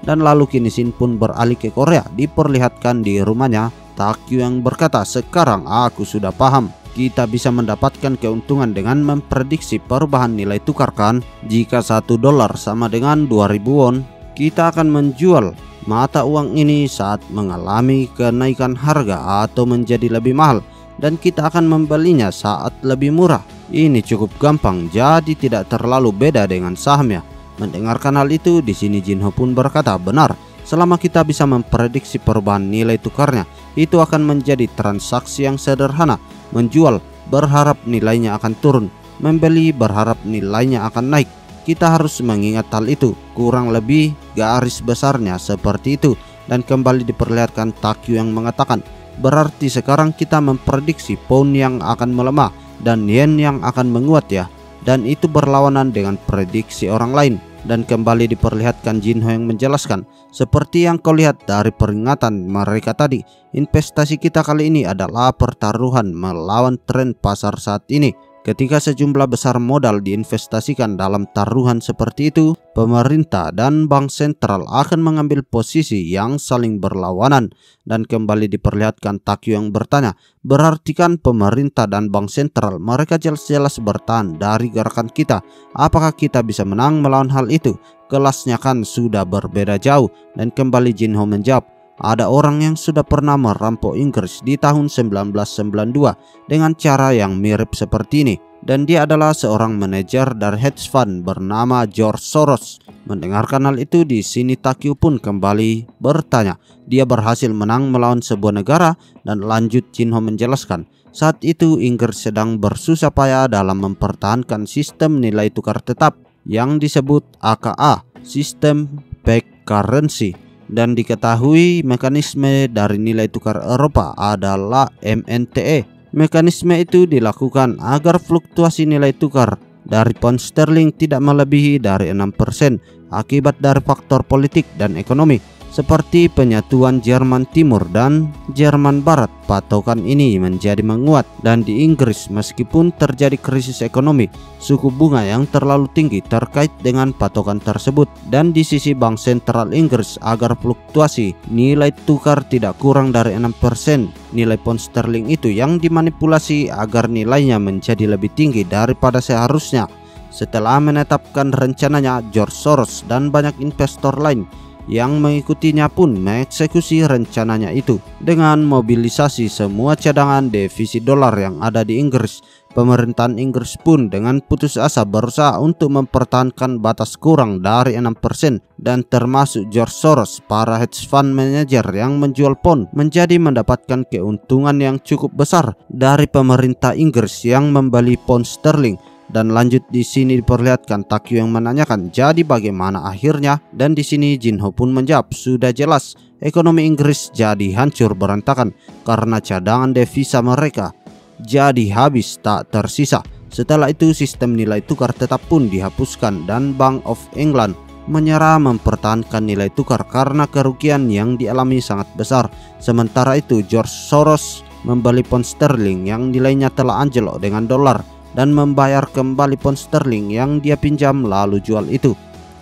Dan lalu kini Shin pun beralih ke Korea. Diperlihatkan di rumahnya Takyu yang berkata, "Sekarang aku sudah paham. Kita bisa mendapatkan keuntungan dengan memprediksi perubahan nilai tukar, kan? Jika 1 dolar sama dengan 2000 won, kita akan menjual mata uang ini saat mengalami kenaikan harga atau menjadi lebih mahal, dan kita akan membelinya saat lebih murah. Ini cukup gampang, jadi tidak terlalu beda dengan sahamnya." Mendengarkan hal itu, di sini Jinho pun berkata, "Benar, selama kita bisa memprediksi perubahan nilai tukarnya, itu akan menjadi transaksi yang sederhana. Menjual berharap nilainya akan turun, membeli berharap nilainya akan naik. Kita harus mengingat hal itu. Kurang lebih garis besarnya seperti itu." Dan kembali diperlihatkan Takyu yang mengatakan, "Berarti sekarang kita memprediksi pound yang akan melemah dan yen yang akan menguat, ya? Dan itu berlawanan dengan prediksi orang lain." Dan kembali diperlihatkan Jinho yang menjelaskan, "Seperti yang kau lihat dari peringatan mereka tadi, investasi kita kali ini adalah pertaruhan melawan tren pasar saat ini. Ketika sejumlah besar modal diinvestasikan dalam taruhan seperti itu, pemerintah dan bank sentral akan mengambil posisi yang saling berlawanan." Dan kembali diperlihatkan Takyu yang bertanya, "Berarti kan pemerintah dan bank sentral mereka jelas-jelas bertahan dari gerakan kita. Apakah kita bisa menang melawan hal itu? Kelasnya kan sudah berbeda jauh." Dan kembali Jinho menjawab, "Ada orang yang sudah pernah merampok Inggris di tahun 1992 dengan cara yang mirip seperti ini, dan dia adalah seorang manajer dari hedge fund bernama George Soros." Mendengarkan hal itu, di sini Takyu pun kembali bertanya, "Dia berhasil menang melawan sebuah negara?" Dan lanjut Jinho menjelaskan, "Saat itu Inggris sedang bersusah payah dalam mempertahankan sistem nilai tukar tetap yang disebut AKA, sistem peg currency, dan diketahui mekanisme dari nilai tukar Eropa adalah MNTE. Mekanisme itu dilakukan agar fluktuasi nilai tukar dari pound sterling tidak melebihi dari 6% akibat dari faktor politik dan ekonomi seperti penyatuan Jerman Timur dan Jerman Barat. Patokan ini menjadi menguat, dan di Inggris meskipun terjadi krisis ekonomi, suku bunga yang terlalu tinggi terkait dengan patokan tersebut, dan di sisi Bank Sentral Inggris agar fluktuasi nilai tukar tidak kurang dari 6%. Nilai pound sterling itu yang dimanipulasi agar nilainya menjadi lebih tinggi daripada seharusnya. Setelah menetapkan rencananya, George Soros dan banyak investor lain yang mengikutinya pun mengeksekusi rencananya itu dengan mobilisasi semua cadangan devisa dolar yang ada di Inggris. Pemerintahan Inggris pun dengan putus asa berusaha untuk mempertahankan batas kurang dari 6%, dan termasuk George Soros, para hedge fund manager yang menjual pound menjadi mendapatkan keuntungan yang cukup besar dari pemerintah Inggris yang membeli pound sterling. Dan lanjut di sini diperlihatkan Takyu yang menanyakan, jadi bagaimana akhirnya? Dan di sini Jinho pun menjawab, sudah jelas ekonomi Inggris jadi hancur berantakan karena cadangan devisa mereka jadi habis tak tersisa. Setelah itu sistem nilai tukar tetap pun dihapuskan, dan Bank of England menyerah mempertahankan nilai tukar karena kerugian yang dialami sangat besar. Sementara itu George Soros membeli pound sterling yang nilainya telah anjlok dengan dolar dan membayar kembali pound sterling yang dia pinjam lalu jual itu.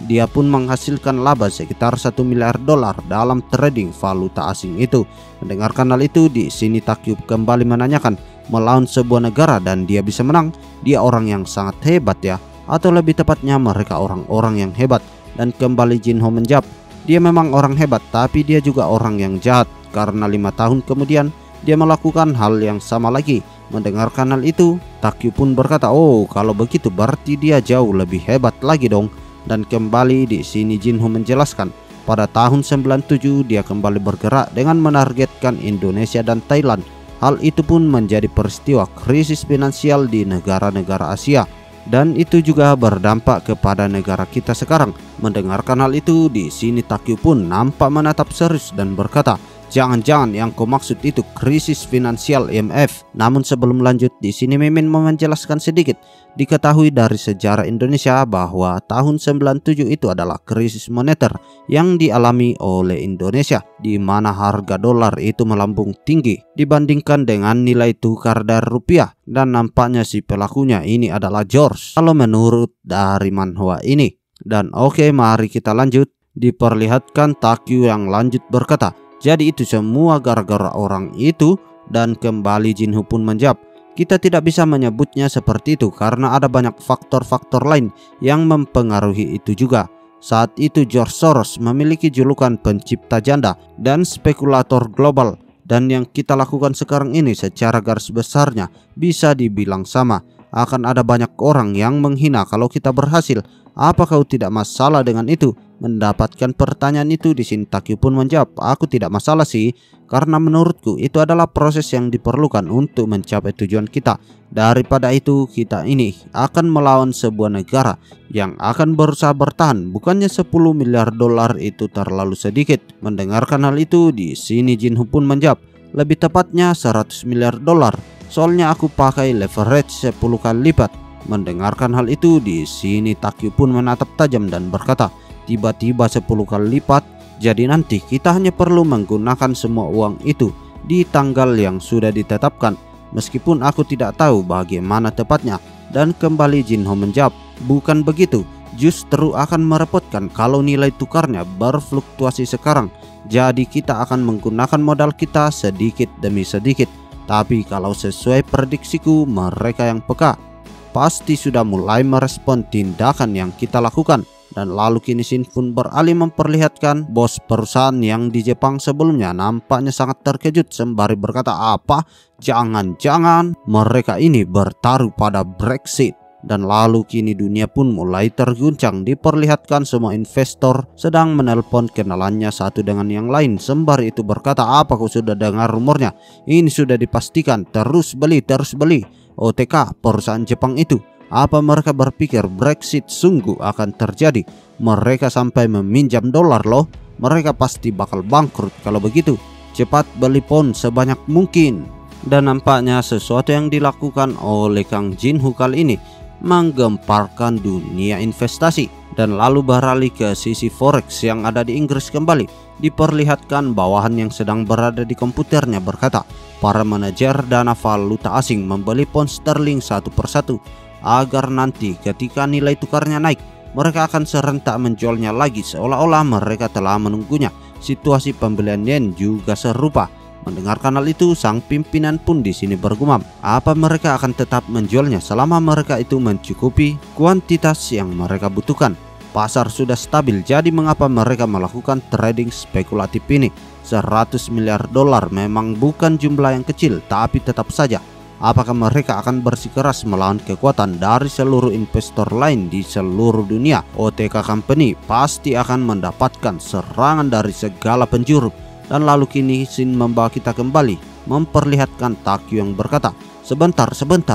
Dia pun menghasilkan laba sekitar 1 miliar dolar dalam trading valuta asing itu. Mendengarkan hal itu, di sini Takyu kembali menanyakan, melawan sebuah negara dan dia bisa menang, dia orang yang sangat hebat ya, atau lebih tepatnya mereka orang-orang yang hebat. Dan kembali Jinho menjawab, dia memang orang hebat, tapi dia juga orang yang jahat, karena 5 tahun kemudian dia melakukan hal yang sama lagi. Mendengarkan hal itu, Takyu pun berkata, oh kalau begitu berarti dia jauh lebih hebat lagi dong. Dan kembali di sini Jinho menjelaskan, pada tahun 97 dia kembali bergerak dengan menargetkan Indonesia dan Thailand. Hal itu pun menjadi peristiwa krisis finansial di negara-negara Asia, dan itu juga berdampak kepada negara kita sekarang. Mendengarkan hal itu, di sini Takyu pun nampak menatap serius dan berkata, jangan-jangan yang kau maksud itu krisis finansial IMF. Namun sebelum lanjut, di sini Mimin mau menjelaskan sedikit. Diketahui dari sejarah Indonesia bahwa tahun 97 itu adalah krisis moneter yang dialami oleh Indonesia, di mana harga dolar itu melambung tinggi dibandingkan dengan nilai tukar dari rupiah, dan nampaknya si pelakunya ini adalah George kalau menurut dari manhwa ini. Dan oke, mari kita lanjut. Diperlihatkan Takyu yang lanjut berkata, jadi itu semua gara-gara orang itu. Dan kembali Jinho pun menjawab, kita tidak bisa menyebutnya seperti itu karena ada banyak faktor-faktor lain yang mempengaruhi itu juga. Saat itu George Soros memiliki julukan pencipta janda dan spekulator global, dan yang kita lakukan sekarang ini secara garis besarnya bisa dibilang sama. Akan ada banyak orang yang menghina kalau kita berhasil. Apa kau tidak masalah dengan itu? Mendapatkan pertanyaan itu, di sini Takyu pun menjawab, aku tidak masalah sih, karena menurutku itu adalah proses yang diperlukan untuk mencapai tujuan kita. Daripada itu, kita ini akan melawan sebuah negara yang akan berusaha bertahan. Bukannya 10 miliar dolar itu terlalu sedikit. Mendengarkan hal itu, di sini Jinho pun menjawab, lebih tepatnya 100 miliar dolar. Soalnya aku pakai leverage 10 kali lipat. Mendengarkan hal itu, di sini Takyu pun menatap tajam dan berkata, tiba-tiba 10 kali lipat. Jadi nanti kita hanya perlu menggunakan semua uang itu di tanggal yang sudah ditetapkan, meskipun aku tidak tahu bagaimana tepatnya. Dan kembali Jinho menjawab, bukan begitu, justru akan merepotkan kalau nilai tukarnya berfluktuasi sekarang. Jadi kita akan menggunakan modal kita sedikit demi sedikit. Tapi kalau sesuai prediksiku, mereka yang peka pasti sudah mulai merespon tindakan yang kita lakukan. Dan lalu kini Shin pun beralih memperlihatkan bos perusahaan yang di Jepang sebelumnya nampaknya sangat terkejut sembari berkata, apa? Jangan-jangan mereka ini bertaruh pada Brexit. Dan lalu kini dunia pun mulai terguncang. Diperlihatkan semua investor sedang menelpon kenalannya satu dengan yang lain sembari itu berkata, apa kau sudah dengar rumornya? Ini sudah dipastikan, terus beli, terus beli. OTK perusahaan Jepang itu Apa mereka berpikir Brexit sungguh akan terjadi? Mereka sampai meminjam dolar loh. Mereka pasti bakal bangkrut kalau begitu. Cepat beli pound sebanyak mungkin. Dan nampaknya sesuatu yang dilakukan oleh Kang Jinho kali ini menggemparkan dunia investasi. Dan lalu beralih ke sisi forex yang ada di Inggris kembali. Diperlihatkan bawahan yang sedang berada di komputernya berkata, para manajer dana valuta asing membeli pound sterling satu persatu agar nanti ketika nilai tukarnya naik, mereka akan serentak menjualnya lagi seolah-olah mereka telah menunggunya. Situasi pembelian yen juga serupa. Mendengarkan hal itu, sang pimpinan pun di sini bergumam, apa mereka akan tetap menjualnya selama mereka itu mencukupi kuantitas yang mereka butuhkan. Pasar sudah stabil, jadi mengapa mereka melakukan trading spekulatif ini? 100 miliar dolar memang bukan jumlah yang kecil, tapi tetap saja, apakah mereka akan bersikeras melawan kekuatan dari seluruh investor lain di seluruh dunia? OTK Company pasti akan mendapatkan serangan dari segala penjuru. Dan lalu kini Shin membawa kita kembali memperlihatkan Takyu yang berkata, sebentar,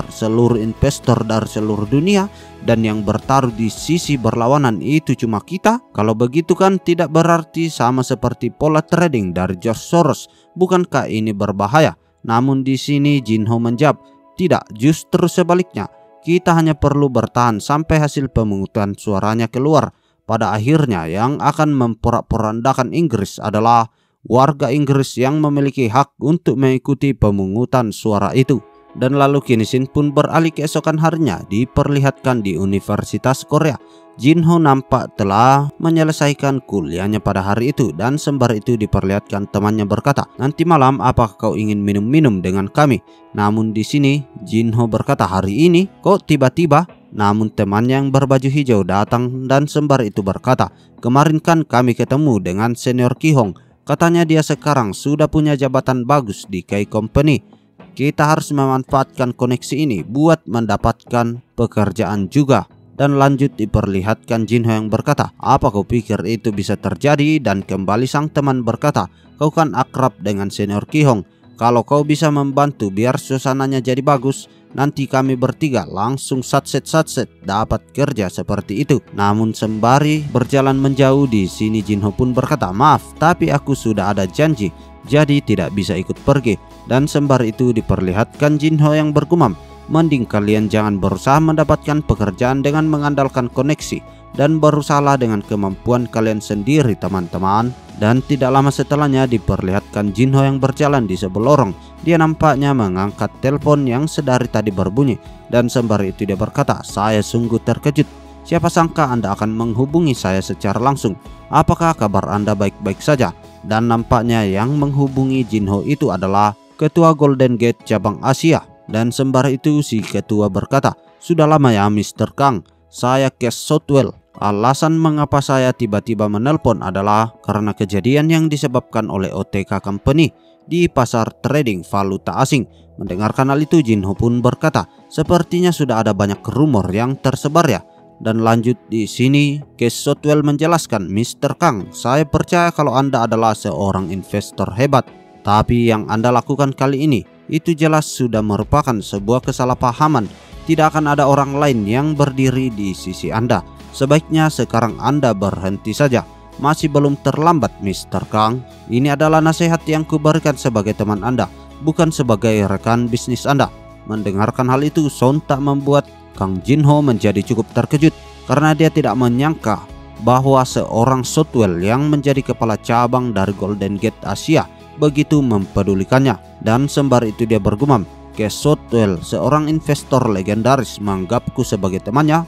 seluruh investor dari seluruh dunia dan yang bertaruh di sisi berlawanan itu cuma kita. Kalau begitu kan tidak berarti sama seperti pola trading dari George Soros. Bukankah ini berbahaya? Namun di sini Jinho menjawab, tidak, justru sebaliknya. Kita hanya perlu bertahan sampai hasil pemungutan suaranya keluar. Pada akhirnya yang akan memporak-porandakan Inggris adalah warga Inggris yang memiliki hak untuk mengikuti pemungutan suara itu. Dan lalu kini Shin pun beralih keesokan harinya diperlihatkan di Universitas Korea. Jinho nampak telah menyelesaikan kuliahnya pada hari itu dan sembari itu diperlihatkan temannya berkata, nanti malam apakah kau ingin minum-minum dengan kami? Namun di sini Jinho berkata, hari ini kok tiba-tiba? Namun temannya yang berbaju hijau datang dan sembari itu berkata, kemarin kan kami ketemu dengan senior Ki-hong. Katanya dia sekarang sudah punya jabatan bagus di K Company. Kita harus memanfaatkan koneksi ini buat mendapatkan pekerjaan juga. Dan lanjut diperlihatkan Jinho yang berkata, apa kau pikir itu bisa terjadi? Dan kembali sang teman berkata, kau kan akrab dengan senior Ki-hong. Kalau kau bisa membantu biar suasananya jadi bagus, nanti kami bertiga langsung satset dapat kerja seperti itu. Namun sembari berjalan menjauh di sini Jinho pun berkata, maaf tapi aku sudah ada janji, jadi tidak bisa ikut pergi. Dan sembari itu diperlihatkan Jinho yang bergumam, mending kalian jangan berusaha mendapatkan pekerjaan dengan mengandalkan koneksi, dan berusahalah dengan kemampuan kalian sendiri teman-teman. Dan tidak lama setelahnya diperlihatkan Jinho yang berjalan di sebelah lorong. Dia nampaknya mengangkat telepon yang sedari tadi berbunyi. Dan sembari itu dia berkata, saya sungguh terkejut. Siapa sangka Anda akan menghubungi saya secara langsung. Apakah kabar Anda baik-baik saja? Dan nampaknya yang menghubungi Jinho itu adalah Ketua Golden Gate cabang Asia. Dan sembari itu si ketua berkata, sudah lama ya Mr. Kang, saya Kes Southwell. Alasan mengapa saya tiba-tiba menelpon adalah karena kejadian yang disebabkan oleh OTK Company di pasar trading valuta asing. Mendengarkan hal itu Jinho pun berkata, sepertinya sudah ada banyak rumor yang tersebar ya. Dan lanjut di sini Kes Southwell menjelaskan, Mr. Kang, saya percaya kalau Anda adalah seorang investor hebat. Tapi yang Anda lakukan kali ini itu jelas sudah merupakan sebuah kesalahpahaman. Tidak akan ada orang lain yang berdiri di sisi Anda. Sebaiknya sekarang Anda berhenti saja. Masih belum terlambat Mr. Kang. Ini adalah nasihat yang kuberikan sebagai teman Anda, bukan sebagai rekan bisnis Anda. Mendengarkan hal itu sontak membuat Kang Jinho menjadi cukup terkejut, karena dia tidak menyangka bahwa seorang Southwell yang menjadi kepala cabang dari Golden Gate Asia begitu mempedulikannya. Dan sembari itu dia bergumam, Kes Southwell, seorang investor legendaris, menganggapku sebagai temannya.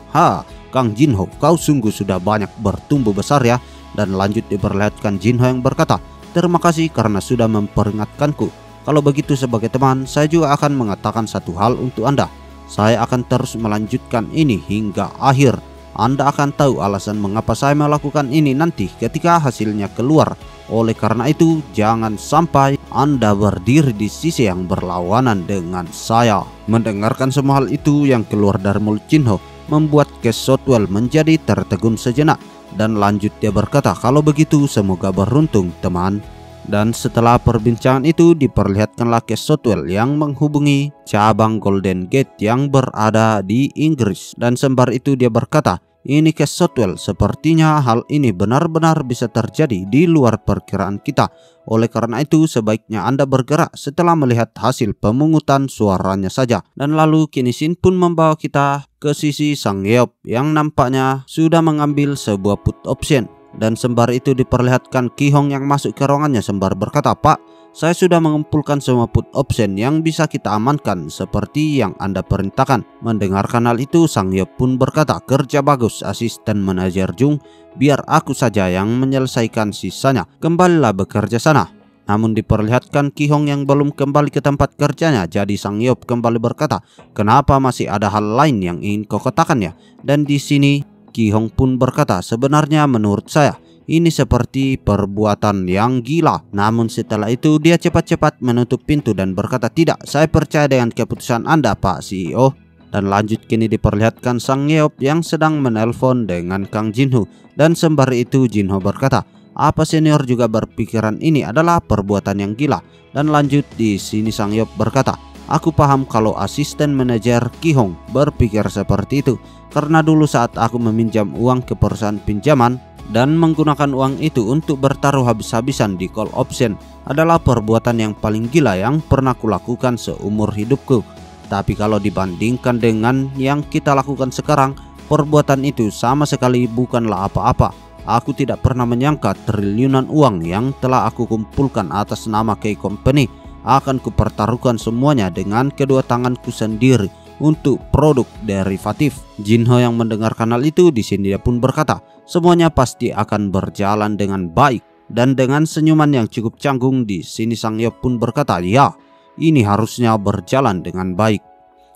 Kang Jinho, kau sungguh sudah banyak bertumbuh besar ya. Dan lanjut diperlihatkan Jinho yang berkata, terima kasih karena sudah memperingatkanku. Kalau begitu sebagai teman, saya juga akan mengatakan satu hal untuk Anda. Saya akan terus melanjutkan ini hingga akhir. Anda akan tahu alasan mengapa saya melakukan ini nanti ketika hasilnya keluar. Oleh karena itu, jangan sampai Anda berdiri di sisi yang berlawanan dengan saya. Mendengarkan semua hal itu yang keluar dari mulut Jinho membuat Kes Southwell menjadi tertegun sejenak. Dan lanjut dia berkata, kalau begitu semoga beruntung teman. Dan setelah perbincangan itu diperlihatkanlah Case Shotwell yang menghubungi cabang Golden Gate yang berada di Inggris. Dan sembari itu dia berkata, ini Case Shotwell, sepertinya hal ini benar-benar bisa terjadi di luar perkiraan kita. Oleh karena itu sebaiknya Anda bergerak setelah melihat hasil pemungutan suaranya saja. Dan lalu Kini Shin pun membawa kita ke sisi Sang Yeop yang nampaknya sudah mengambil sebuah put option. Dan sembari itu diperlihatkan Ki Hong yang masuk ke ruangannya sembari berkata, "Pak, saya sudah mengumpulkan semua put option yang bisa kita amankan seperti yang Anda perintahkan." Mendengarkan hal itu Sang Yeop pun berkata, "Kerja bagus asisten manajer Jung, biar aku saja yang menyelesaikan sisanya. Kembalilah bekerja sana." Namun diperlihatkan Ki Hong yang belum kembali ke tempat kerjanya. Jadi Sang Yeop kembali berkata, "Kenapa masih ada hal lain yang ingin kau katakan ya?" Dan di sini Ki Hong pun berkata, "Sebenarnya menurut saya ini seperti perbuatan yang gila." Namun setelah itu dia cepat-cepat menutup pintu dan berkata, "Tidak, saya percaya dengan keputusan Anda Pak CEO." Dan lanjut kini diperlihatkan Sang Yeop yang sedang menelpon dengan Kang Jin Ho. Dan sembari itu Jin Ho berkata, "Apa senior juga berpikiran ini adalah perbuatan yang gila?" Dan lanjut di sini Sang Yeop berkata, "Aku paham kalau asisten manajer Ki Hong berpikir seperti itu. Karena dulu saat aku meminjam uang ke perusahaan pinjaman dan menggunakan uang itu untuk bertaruh habis-habisan di call option adalah perbuatan yang paling gila yang pernah kulakukan seumur hidupku. Tapi kalau dibandingkan dengan yang kita lakukan sekarang, perbuatan itu sama sekali bukanlah apa-apa. Aku tidak pernah menyangka triliunan uang yang telah aku kumpulkan atas nama Key Company akan kupertaruhkan semuanya dengan kedua tanganku sendiri untuk produk derivatif." Jin Ho yang mendengarkan hal itu di sini dia pun berkata, "Semuanya pasti akan berjalan dengan baik." Dan dengan senyuman yang cukup canggung di sini Sang Yeop pun berkata, "Ya, ini harusnya berjalan dengan baik."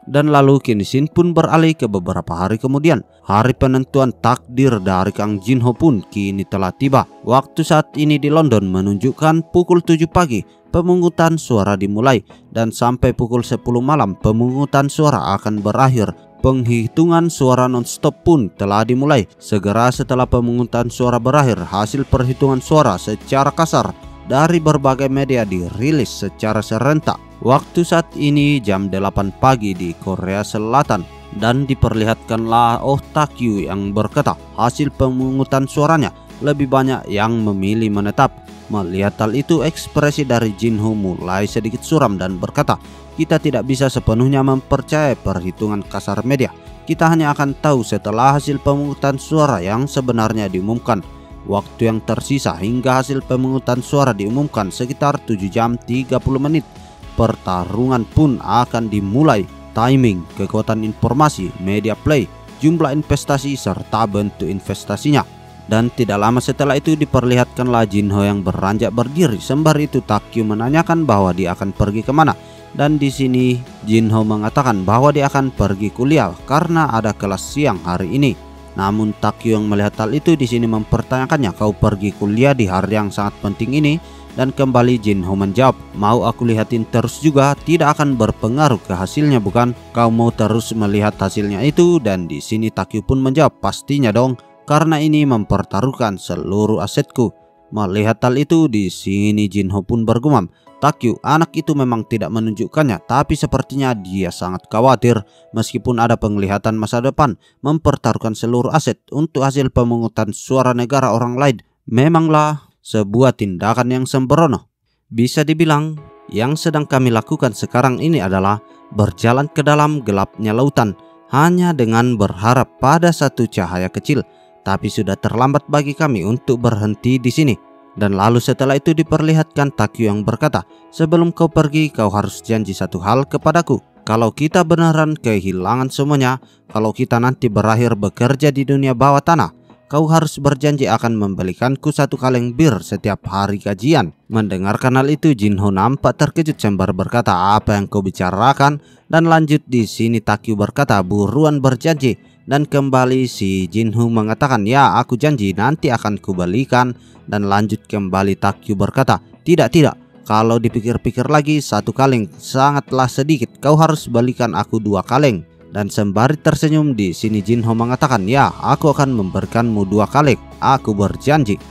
Dan lalu Kini Shin pun beralih ke beberapa hari kemudian. Hari penentuan takdir dari Kang Jin Ho pun kini telah tiba. Waktu saat ini di London menunjukkan pukul 7 pagi pemungutan suara dimulai, dan sampai pukul 10 malam pemungutan suara akan berakhir. Penghitungan suara non-stop pun telah dimulai. Segera setelah pemungutan suara berakhir, hasil perhitungan suara secara kasar dari berbagai media dirilis secara serentak. Waktu saat ini jam 8 pagi di Korea Selatan, dan diperlihatkanlah Oh Tak-kyu yang berkata hasil pemungutan suaranya lebih banyak yang memilih menetap. Melihat hal itu ekspresi dari Jin Ho mulai sedikit suram dan berkata, "Kita tidak bisa sepenuhnya mempercayai perhitungan kasar media. Kita hanya akan tahu setelah hasil pemungutan suara yang sebenarnya diumumkan." Waktu yang tersisa hingga hasil pemungutan suara diumumkan sekitar 7 jam 30 menit. Pertarungan pun akan dimulai. Timing, kekuatan informasi, media play, jumlah investasi serta bentuk investasinya. Dan tidak lama setelah itu diperlihatkanlah Jin Ho yang beranjak berdiri. Sembari itu Tak-kyu menanyakan bahwa dia akan pergi kemana. Dan di sini Jin Ho mengatakan bahwa dia akan pergi kuliah karena ada kelas siang hari ini. Namun Tak-kyu yang melihat hal itu di sini mempertanyakannya, "Kau pergi kuliah di hari yang sangat penting ini?" Dan kembali Jin Ho menjawab, "Mau aku lihatin terus juga tidak akan berpengaruh ke hasilnya, bukan? Kau mau terus melihat hasilnya itu?" Dan di sini Tak-kyu pun menjawab, "Pastinya dong, karena ini mempertaruhkan seluruh asetku." Melihat hal itu di sini Jin Ho pun bergumam, "Tak-kyu, anak itu memang tidak menunjukkannya, tapi sepertinya dia sangat khawatir meskipun ada penglihatan masa depan mempertaruhkan seluruh aset untuk hasil pemungutan suara negara orang lain. Memanglah sebuah tindakan yang sembrono. Bisa dibilang yang sedang kami lakukan sekarang ini adalah berjalan ke dalam gelapnya lautan hanya dengan berharap pada satu cahaya kecil. Tapi sudah terlambat bagi kami untuk berhenti di sini." Dan lalu setelah itu diperlihatkan Tak-kyu yang berkata, "Sebelum kau pergi, kau harus janji satu hal kepadaku. Kalau kita beneran kehilangan semuanya, kalau kita nanti berakhir bekerja di dunia bawah tanah, kau harus berjanji akan membelikanku 1 kaleng bir setiap hari gajian." Mendengarkan hal itu Jin Ho nampak terkejut sembari berkata, "Apa yang kau bicarakan?" Dan lanjut di sini Tak-kyu berkata, "Buruan berjanji." Dan kembali si Jin Ho mengatakan, "Ya, aku janji nanti akan kubalikan." Dan lanjut kembali Tak-kyu berkata, Tidak, kalau dipikir-pikir lagi 1 kaleng sangatlah sedikit. Kau harus balikan aku 2 kaleng." Dan sembari tersenyum di sini Jin Ho mengatakan, "Ya, aku akan memberikanmu 2 kaleng. Aku berjanji."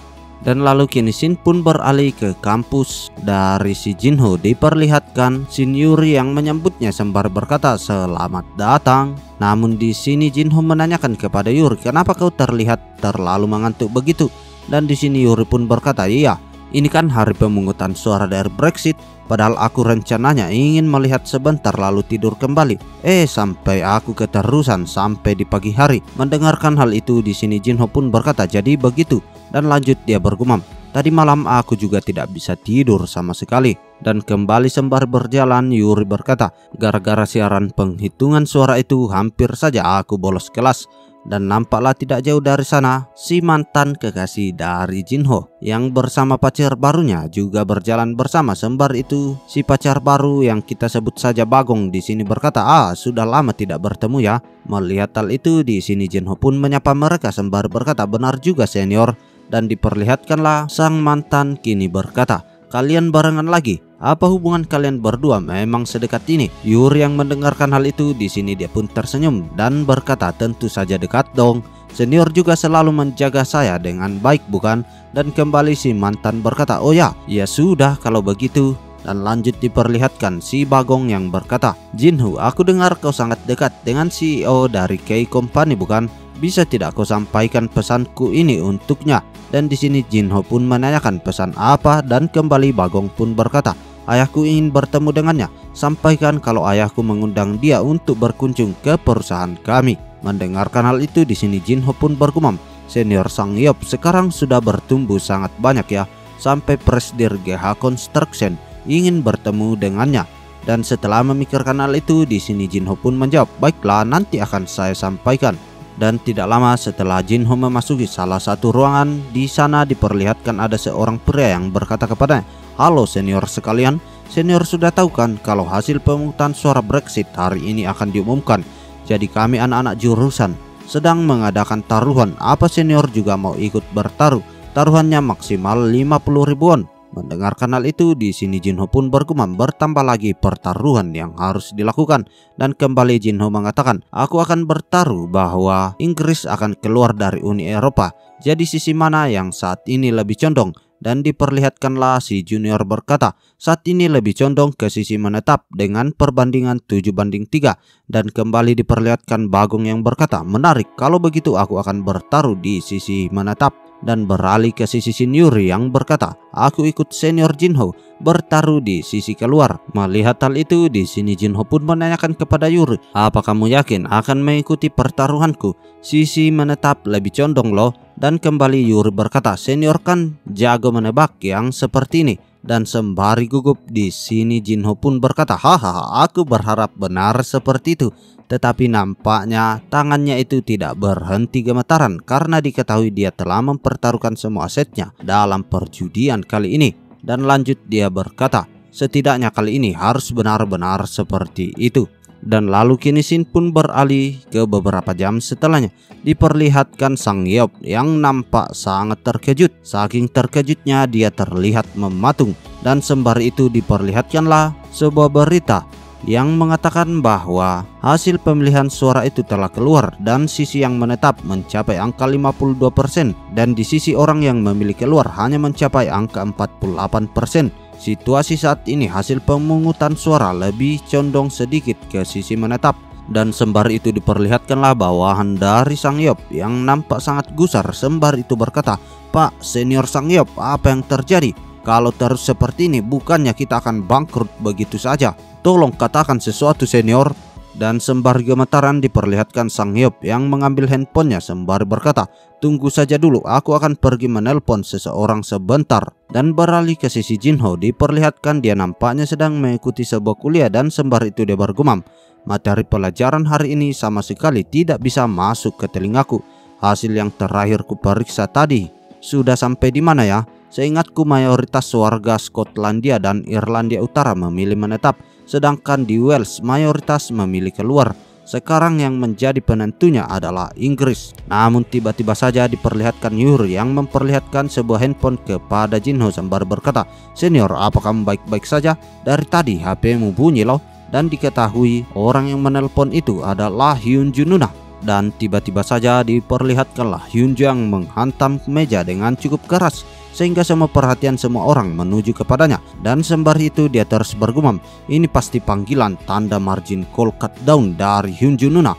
Dan lalu kini Shin pun beralih ke kampus. Dari si Jinho diperlihatkan Shin Yuri yang menyambutnya sembari berkata selamat datang. Namun di sini Jinho menanyakan kepada Yuri, kenapa kau terlihat terlalu mengantuk begitu? Dan di sini Yuri pun berkata, iya, ini kan hari pemungutan suara dari Brexit. Padahal aku rencananya ingin melihat sebentar lalu tidur kembali. Sampai aku keterusan sampai di pagi hari. Mendengarkan hal itu di sini Jinho pun berkata, jadi begitu. Dan lanjut dia bergumam, tadi malam aku juga tidak bisa tidur sama sekali. Dan kembali sembari berjalan Yuri berkata, gara-gara siaran penghitungan suara itu hampir saja aku bolos kelas. Dan nampaklah tidak jauh dari sana si mantan kekasih dari Jinho yang bersama pacar barunya juga berjalan bersama. Sembari itu si pacar baru yang kita sebut saja Bagong di sini berkata, sudah lama tidak bertemu ya. Melihat hal itu di sini Jinho pun menyapa mereka sembari berkata, benar juga senior. Dan diperlihatkanlah sang mantan kini berkata, kalian barengan lagi? Apa hubungan kalian berdua memang sedekat ini? Yuri yang mendengarkan hal itu di sini dia pun tersenyum dan berkata, tentu saja dekat dong. Senior juga selalu menjaga saya dengan baik bukan? Dan kembali si mantan berkata, oh ya sudah kalau begitu. Dan lanjut diperlihatkan si Bagong yang berkata, Jinho, aku dengar kau sangat dekat dengan CEO dari Kei Company bukan? Bisa tidak kau sampaikan pesanku ini untuknya? Dan di sini Jinho pun menanyakan pesan apa dan kembali Bagong pun berkata, ayahku ingin bertemu dengannya. Sampaikan kalau ayahku mengundang dia untuk berkunjung ke perusahaan kami. Mendengarkan hal itu di sini Jinho pun bergumam, senior Sangyop sekarang sudah bertumbuh sangat banyak ya. Sampai Presdir GH Construction ingin bertemu dengannya. Dan setelah memikirkan hal itu di sini Jinho pun menjawab, baiklah nanti akan saya sampaikan. Dan tidak lama setelah Jinho memasuki salah satu ruangan, di sana diperlihatkan ada seorang pria yang berkata kepadanya, halo senior sekalian, senior sudah tahu kan kalau hasil pemungutan suara Brexit hari ini akan diumumkan. Jadi kami anak-anak jurusan sedang mengadakan taruhan. Apa senior juga mau ikut bertaruh? Taruhannya maksimal 50 ribuan. Mendengarkan hal itu di sini Jinho pun bergumam, bertambah lagi pertaruhan yang harus dilakukan. Dan kembali Jinho mengatakan, aku akan bertaruh bahwa Inggris akan keluar dari Uni Eropa. Jadi sisi mana yang saat ini lebih condong? Dan diperlihatkanlah si junior berkata, saat ini lebih condong ke sisi menetap dengan perbandingan 7-3. Dan kembali diperlihatkan Bagong yang berkata, menarik, kalau begitu aku akan bertaruh di sisi menetap. Dan beralih ke sisi Shin Yuri yang berkata, aku ikut senior Jinho bertaruh di sisi keluar. Melihat hal itu di sini Jinho pun menanyakan kepada Yuri, apa kamu yakin akan mengikuti pertaruhanku? Sisi menetap lebih condong loh. Dan kembali Yuri berkata, senior kan jago menebak yang seperti ini. Dan sembari gugup di sini Jinho pun berkata, hahaha, aku berharap benar seperti itu. Tetapi nampaknya tangannya itu tidak berhenti gemetaran karena diketahui dia telah mempertaruhkan semua asetnya dalam perjudian kali ini. Dan lanjut dia berkata, setidaknya kali ini harus benar-benar seperti itu. Dan lalu kini Shin pun beralih ke beberapa jam setelahnya. Diperlihatkan Sangyop yang nampak sangat terkejut. Saking terkejutnya dia terlihat mematung. Dan sembari itu diperlihatkanlah sebuah berita yang mengatakan bahwa hasil pemilihan suara itu telah keluar dan sisi yang menetap mencapai angka 52% dan di sisi orang yang memilih keluar hanya mencapai angka 48%. Situasi saat ini hasil pemungutan suara lebih condong sedikit ke sisi menetap. Dan sembari itu diperlihatkanlah bawahan dari Sangyop yang nampak sangat gusar. Sembari itu berkata, Pak senior Sangyop, apa yang terjadi? Kalau terus seperti ini bukannya kita akan bangkrut begitu saja. Tolong katakan sesuatu senior. Dan sembari gemetaran diperlihatkan Sangyop yang mengambil handphonenya sembari berkata, tunggu saja dulu, aku akan pergi menelpon seseorang sebentar. Dan beralih ke sisi Jinho diperlihatkan dia nampaknya sedang mengikuti sebuah kuliah. Dan sembari itu dia bergumam, materi pelajaran hari ini sama sekali tidak bisa masuk ke telingaku. Hasil yang terakhir kuperiksa tadi sudah sampai di mana ya? Seingatku mayoritas warga Skotlandia dan Irlandia Utara memilih menetap, sedangkan di Wales mayoritas memilih keluar. Sekarang yang menjadi penentunya adalah Inggris. Namun tiba-tiba saja diperlihatkan Yuri yang memperlihatkan sebuah handphone kepada Jinho sembari berkata, senior, apa kamu baik-baik saja? Dari tadi HP-mu bunyi loh. Dan diketahui orang yang menelpon itu adalah Hyun Jununa. Dan tiba-tiba saja diperlihatkanlah Hyun yang menghantam meja dengan cukup keras. sehingga semua perhatian semua orang menuju kepadanya. Dan sembari itu dia terus bergumam, ini pasti panggilan tanda margin call cut down dari Hyunju Nuna.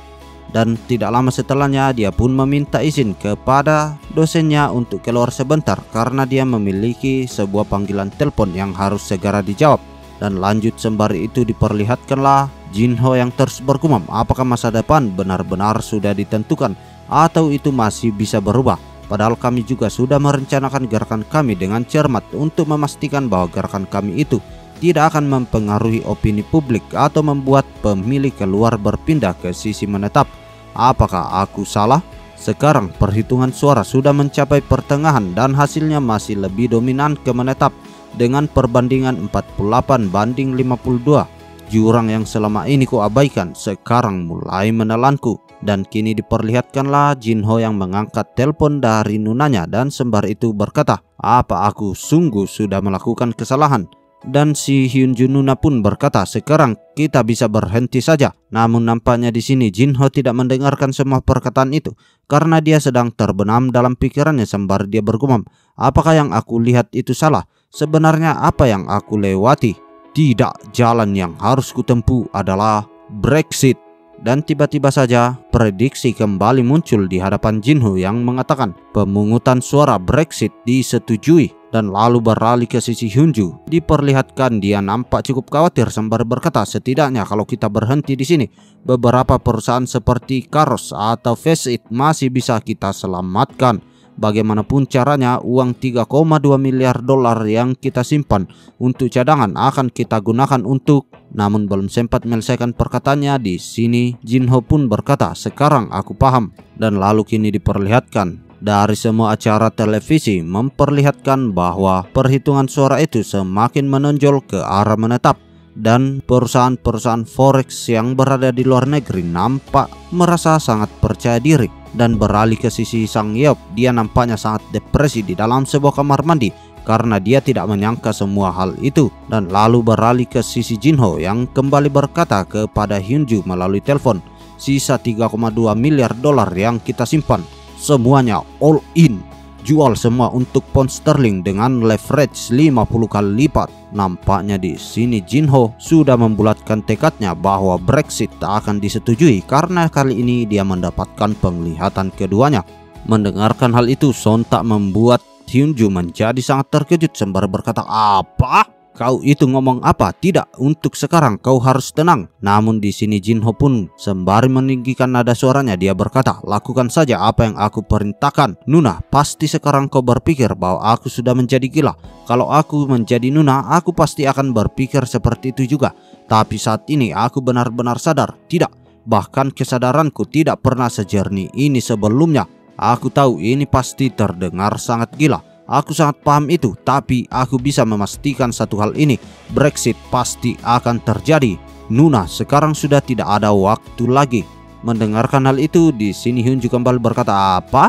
Dan tidak lama setelahnya dia pun meminta izin kepada dosennya untuk keluar sebentar karena dia memiliki sebuah panggilan telepon yang harus segera dijawab. Dan lanjut sembari itu diperlihatkanlah Jinho yang terus bergumam, apakah masa depan benar-benar sudah ditentukan atau itu masih bisa berubah. Padahal kami juga sudah merencanakan gerakan kami dengan cermat untuk memastikan bahwa gerakan kami itu tidak akan mempengaruhi opini publik atau membuat pemilih keluar berpindah ke sisi menetap. Apakah aku salah? Sekarang perhitungan suara sudah mencapai pertengahan dan hasilnya masih lebih dominan ke menetap dengan perbandingan 48-52. Jurang yang selama ini ku abaikan sekarang mulai menelanku. Dan kini diperlihatkanlah Jinho yang mengangkat telepon dari nunanya dan sembari itu berkata, apa aku sungguh sudah melakukan kesalahan? Dan si Hyunju Nuna pun berkata, sekarang kita bisa berhenti saja. Namun nampaknya di sini Jinho tidak mendengarkan semua perkataan itu karena dia sedang terbenam dalam pikirannya sembari dia bergumam, apakah yang aku lihat itu salah? Sebenarnya apa yang aku lewati? Tidak, jalan yang harus kutempuh adalah Brexit. Dan tiba-tiba saja prediksi kembali muncul di hadapan Jinho yang mengatakan pemungutan suara Brexit disetujui. Dan lalu beralih ke sisi Hyunju. Diperlihatkan dia nampak cukup khawatir sembari berkata, setidaknya kalau kita berhenti di sini, beberapa perusahaan seperti Karos atau Faceit masih bisa kita selamatkan. Bagaimanapun caranya, uang 3,2 miliar dolar yang kita simpan untuk cadangan akan kita gunakan untuk. Namun belum sempat menyelesaikan perkataannya, di sini Jinho pun berkata, sekarang aku paham. Dan lalu kini diperlihatkan dari semua acara televisi memperlihatkan bahwa perhitungan suara itu semakin menonjol ke arah menetap. Dan perusahaan-perusahaan forex yang berada di luar negeri nampak merasa sangat percaya diri. Dan beralih ke sisi Sang Yeop, dia nampaknya sangat depresi di dalam sebuah kamar mandi karena dia tidak menyangka semua hal itu. Dan lalu beralih ke sisi Jinho yang kembali berkata kepada Hyunju melalui telepon, sisa 3,2 miliar dolar yang kita simpan, semuanya all in, jual semua untuk pound sterling dengan leverage 50 kali lipat. Nampaknya di sini Jinho sudah membulatkan tekadnya bahwa Brexit tak akan disetujui karena kali ini dia mendapatkan penglihatan keduanya. Mendengarkan hal itu sontak membuat Hyunju menjadi sangat terkejut sembari berkata, apa? Kau itu ngomong apa? Tidak, untuk sekarang kau harus tenang. Namun di sini Jinho pun sembari meninggikan nada suaranya dia berkata, lakukan saja apa yang aku perintahkan. Nuna, pasti sekarang kau berpikir bahwa aku sudah menjadi gila. Kalau aku menjadi Nuna, aku pasti akan berpikir seperti itu juga. Tapi saat ini aku benar-benar sadar, tidak. Bahkan kesadaranku tidak pernah sejernih ini sebelumnya. Aku tahu ini pasti terdengar sangat gila. Aku sangat paham itu, tapi aku bisa memastikan satu hal ini, Brexit pasti akan terjadi. Nuna, sekarang sudah tidak ada waktu lagi. Mendengarkan hal itu, di sini Hyunju kembali berkata, apa?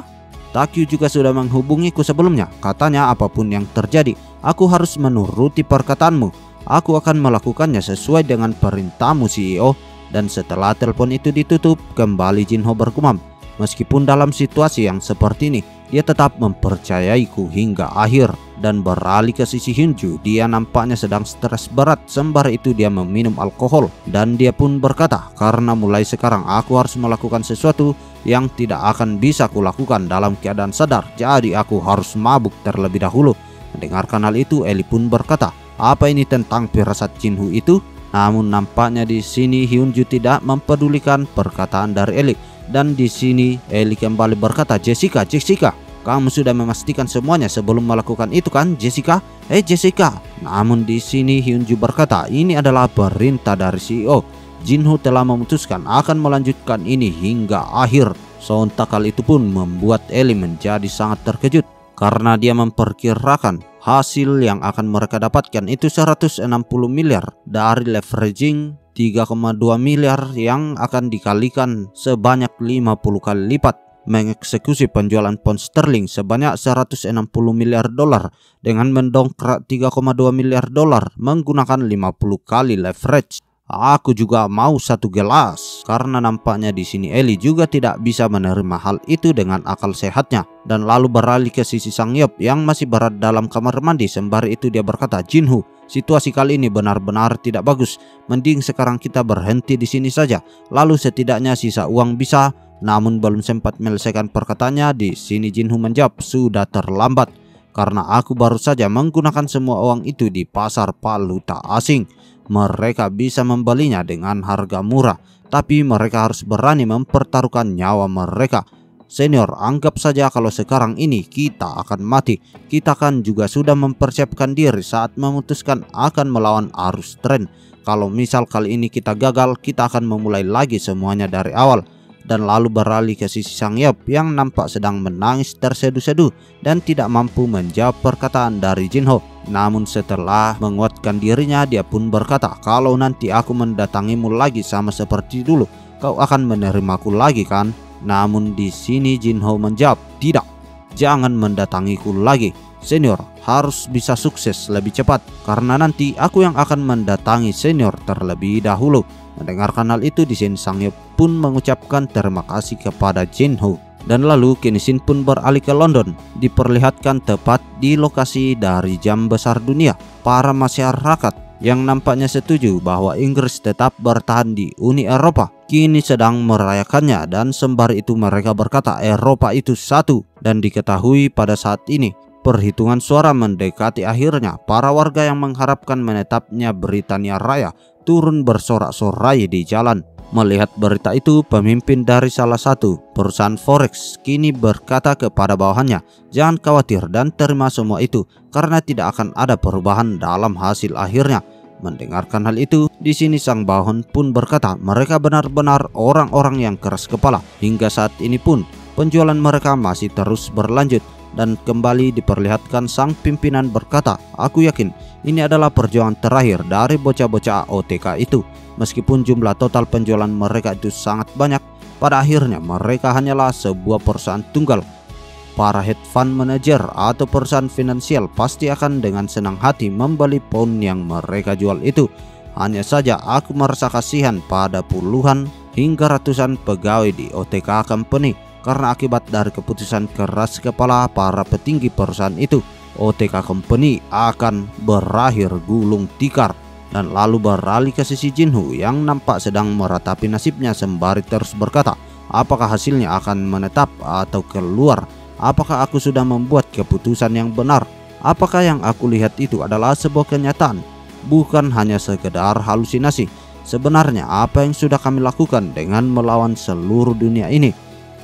Takyu juga sudah menghubungiku sebelumnya. Katanya apapun yang terjadi, aku harus menuruti perkataanmu. Aku akan melakukannya sesuai dengan perintahmu CEO. Dan setelah telepon itu ditutup, kembali Jinho bergumam, meskipun dalam situasi yang seperti ini, dia tetap mempercayaiku hingga akhir. Dan beralih ke sisi Hyunju, dia nampaknya sedang stres berat sembari itu dia meminum alkohol. Dan dia pun berkata, karena mulai sekarang aku harus melakukan sesuatu yang tidak akan bisa kulakukan dalam keadaan sadar, jadi aku harus mabuk terlebih dahulu. Mendengarkan hal itu, Eli pun berkata, apa ini tentang firasat Jinho itu? Namun nampaknya di sini Hyunju tidak mempedulikan perkataan dari Eli. Dan di sini Eli kembali berkata, Jessica, kamu sudah memastikan semuanya sebelum melakukan itu kan, Jessica? Jessica. Namun di sini Hyunju berkata, ini adalah perintah dari CEO. Jinho telah memutuskan akan melanjutkan ini hingga akhir. Sontak hal itu pun membuat Eli menjadi sangat terkejut karena dia memperkirakan hasil yang akan mereka dapatkan itu 160 miliar dari leveraging 3,2 miliar yang akan dikalikan sebanyak 50 kali lipat, mengeksekusi penjualan pound sterling sebanyak 160 miliar dolar dengan mendongkrak 3,2 miliar dolar menggunakan 50 kali leverage. Aku juga mau 1 gelas, karena nampaknya di sini Eli juga tidak bisa menerima hal itu dengan akal sehatnya, dan lalu beralih ke sisi Sang Yop yang masih berada dalam kamar mandi. Sembari itu dia berkata, "Jinhu, situasi kali ini benar-benar tidak bagus. Mending sekarang kita berhenti di sini saja. Lalu setidaknya sisa uang bisa." Namun belum sempat menyelesaikan perkataannya, di sini Jinhu menjawab, "Sudah terlambat, karena aku baru saja menggunakan semua uang itu di pasar valuta asing. Mereka bisa membelinya dengan harga murah, tapi mereka harus berani mempertaruhkan nyawa mereka. Senior, anggap saja kalau sekarang ini kita akan mati. Kita kan juga sudah mempersiapkan diri saat memutuskan akan melawan arus tren. Kalau misal kali ini kita gagal, kita akan memulai lagi semuanya dari awal." Dan lalu beralih ke sisi Sang Yop yang nampak sedang menangis terseduh-seduh dan tidak mampu menjawab perkataan dari Jinho. Namun setelah menguatkan dirinya, dia pun berkata, "Kalau nanti aku mendatangimu lagi sama seperti dulu, kau akan menerimaku lagi kan?" Namun di sini Jinho menjawab, "Tidak, jangan mendatangiku lagi. Senior harus bisa sukses lebih cepat, karena nanti aku yang akan mendatangi senior terlebih dahulu." Mendengarkan hal itu, di sini Sang Yop pun mengucapkan terima kasih kepada Jinho. Dan lalu kini Shin pun beralih ke London. Diperlihatkan tepat di lokasi dari jam besar dunia. Para masyarakat yang nampaknya setuju bahwa Inggris tetap bertahan di Uni Eropa kini sedang merayakannya, dan sembari itu mereka berkata Eropa itu satu. Dan diketahui pada saat ini perhitungan suara mendekati akhirnya. Para warga yang mengharapkan menetapnya Britania Raya turun bersorak-sorai di jalan. Melihat berita itu, pemimpin dari salah satu perusahaan forex kini berkata kepada bawahannya, "Jangan khawatir dan terima semua itu, karena tidak akan ada perubahan dalam hasil akhirnya." Mendengarkan hal itu, di sini sang bawahan pun berkata, mereka benar-benar orang-orang yang keras kepala. Hingga saat ini pun penjualan mereka masih terus berlanjut. Dan kembali diperlihatkan sang pimpinan berkata, "Aku yakin ini adalah perjuangan terakhir dari bocah-bocah OTK itu. Meskipun jumlah total penjualan mereka itu sangat banyak, pada akhirnya mereka hanyalah sebuah perusahaan tunggal. Para hedge fund manager atau perusahaan finansial pasti akan dengan senang hati membeli pound yang mereka jual itu. Hanya saja aku merasa kasihan pada puluhan hingga ratusan pegawai di OTK Company, karena akibat dari keputusan keras kepala para petinggi perusahaan itu, OTK Company akan berakhir gulung tikar." Dan lalu beralih ke sisi Jinho yang nampak sedang meratapi nasibnya sembari terus berkata, "Apakah hasilnya akan menetap atau keluar? Apakah aku sudah membuat keputusan yang benar? Apakah yang aku lihat itu adalah sebuah kenyataan, bukan hanya sekedar halusinasi? Sebenarnya apa yang sudah kami lakukan dengan melawan seluruh dunia ini?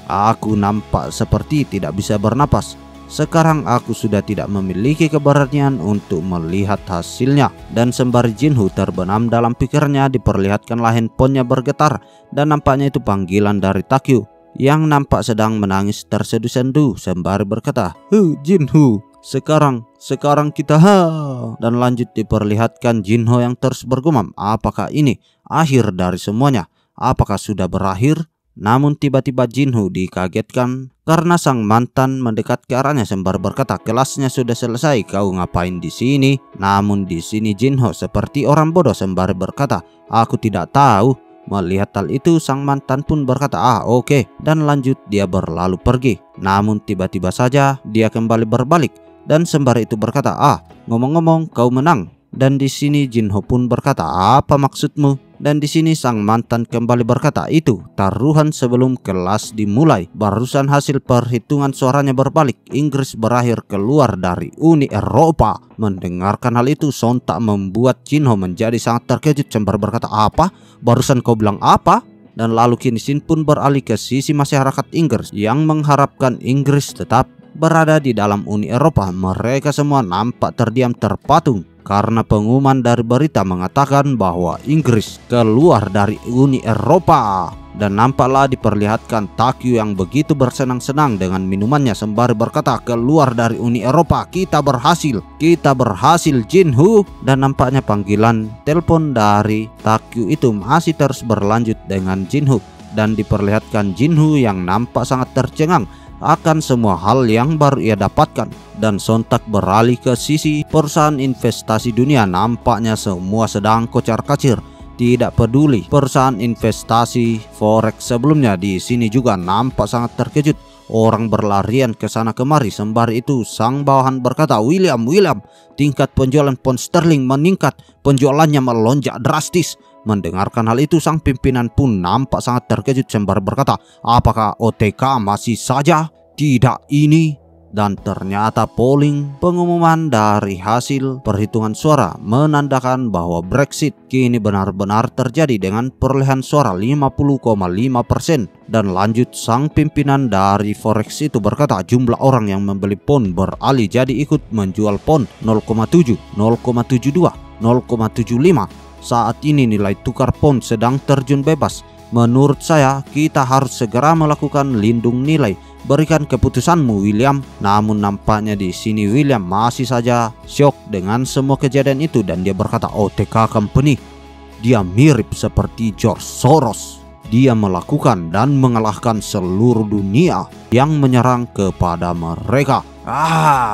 Aku nampak seperti tidak bisa bernapas. Sekarang aku sudah tidak memiliki keberanian untuk melihat hasilnya." Dan sembari Jinho terbenam dalam pikirnya, diperlihatkanlah handphonenya bergetar, dan nampaknya itu panggilan dari Takyu yang nampak sedang menangis terseduh-seduh sembari berkata, Jinho, sekarang kita Dan lanjut diperlihatkan Jinho yang terus bergumam, apakah ini akhir dari semuanya? Apakah sudah berakhir? Namun tiba-tiba Jinho dikagetkan karena sang mantan mendekat ke arahnya sembari berkata, "Kelasnya sudah selesai, kau ngapain di sini?" Namun di sini Jinho seperti orang bodoh sembari berkata, "Aku tidak tahu." Melihat hal itu, sang mantan pun berkata, oke," dan lanjut dia berlalu pergi. Namun tiba-tiba saja dia kembali berbalik dan sembari itu berkata, "Ngomong-ngomong, kau menang." Dan di sini Jinho pun berkata, "Apa maksudmu?" Dan di sini sang mantan kembali berkata, "Itu taruhan sebelum kelas dimulai. Barusan hasil perhitungan suaranya berbalik. Inggris berakhir keluar dari Uni Eropa." Mendengarkan hal itu sontak membuat Jinho menjadi sangat terkejut sembari berkata, "Apa? Barusan kau bilang apa?" Dan lalu kini Shin pun beralih ke sisi masyarakat Inggris yang mengharapkan Inggris tetap berada di dalam Uni Eropa. Mereka semua nampak terdiam terpatung karena pengumuman dari berita mengatakan bahwa Inggris keluar dari Uni Eropa. Dan nampaklah diperlihatkan Takyu yang begitu bersenang-senang dengan minumannya sembari berkata, "Keluar dari Uni Eropa, kita berhasil Jinho." Dan nampaknya panggilan telepon dari Takyu itu masih terus berlanjut dengan Jinho. Dan diperlihatkan Jinho yang nampak sangat tercengang akan semua hal yang baru ia dapatkan, dan sontak beralih ke sisi perusahaan investasi dunia. Nampaknya semua sedang kocar-kacir Tidak peduli perusahaan investasi forex sebelumnya di sini juga nampak sangat terkejut. Orang berlarian ke sana kemari. Sembari itu sang bawahan berkata, William, tingkat penjualan pound sterling meningkat, penjualannya melonjak drastis. Mendengarkan hal itu, sang pimpinan pun nampak sangat terkejut sembari berkata, apakah OTK masih saja tidak ini? Dan ternyata polling pengumuman dari hasil perhitungan suara menandakan bahwa Brexit kini benar-benar terjadi dengan perolehan suara 50,5%. Dan lanjut, sang pimpinan dari forex itu berkata jumlah orang yang membeli pound beralih jadi ikut menjual pound 0,7, 0,72, 0,75. Saat ini nilai tukar pound sedang terjun bebas. Menurut saya kita harus segera melakukan lindung nilai. Berikan keputusanmu, William. Namun nampaknya di sini William masih saja syok dengan semua kejadian itu dan dia berkata, OTK Company, dia mirip seperti George Soros. Dia melakukan dan mengalahkan seluruh dunia yang menyerang kepada mereka.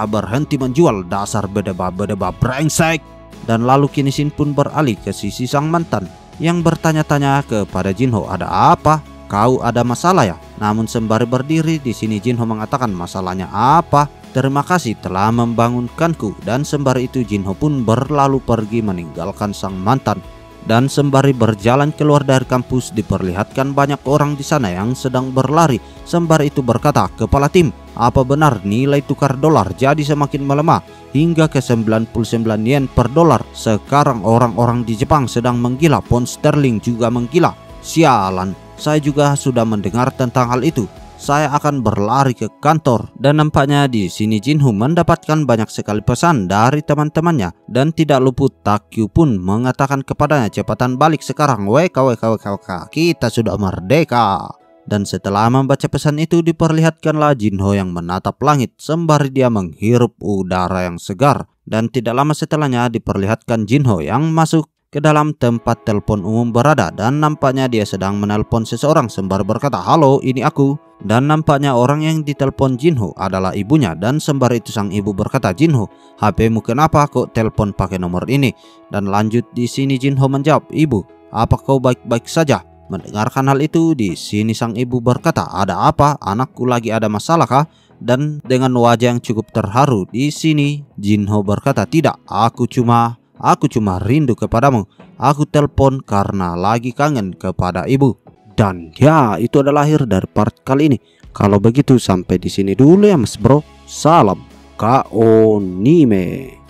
Berhenti menjual, dasar bedeba brengsek. Dan lalu kini Shin pun beralih ke sisi sang mantan yang bertanya-tanya kepada Jinho, ada apa? Kau ada masalah ya? Namun sembari berdiri di sini Jinho mengatakan, masalahnya apa? Terima kasih telah membangunkanku. Dan sembari itu Jinho pun berlalu pergi meninggalkan sang mantan. Dan sembari berjalan keluar dari kampus diperlihatkan banyak orang di sana yang sedang berlari. Sembari itu berkata, kepala tim, apa benar nilai tukar dolar jadi semakin melemah hingga ke 99 yen per dolar? Sekarang orang-orang di Jepang sedang menggila, pound sterling juga menggila. Sialan, saya juga sudah mendengar tentang hal itu. Saya akan berlari ke kantor. Dan nampaknya di sini Jinho mendapatkan banyak sekali pesan dari teman-temannya. Dan tidak luput Takyu pun mengatakan kepadanya, cepatan balik sekarang, WK, kita sudah merdeka. Dan setelah membaca pesan itu diperlihatkanlah Jinho yang menatap langit sembari dia menghirup udara yang segar. Dan tidak lama setelahnya diperlihatkan Jinho yang masuk ke dalam tempat telepon umum berada. Dan nampaknya dia sedang menelpon seseorang sembari berkata, halo, ini aku. Dan nampaknya orang yang ditelepon Jinho adalah ibunya. Dan sembari itu sang ibu berkata, Jinho, HP-mu kenapa kok telepon pakai nomor ini? Dan lanjut di sini Jinho menjawab, ibu, apa kau baik-baik saja? Mendengarkan hal itu di sini sang ibu berkata, ada apa? Anakku lagi ada masalah kah? Dan dengan wajah yang cukup terharu di sini Jinho berkata, tidak, aku cuma rindu kepadamu. Aku telepon karena lagi kangen kepada ibu. Dan ya, itu adalah akhir dari part kali ini. Kalau begitu sampai di sini dulu ya Mas Bro. Salam Kaonime.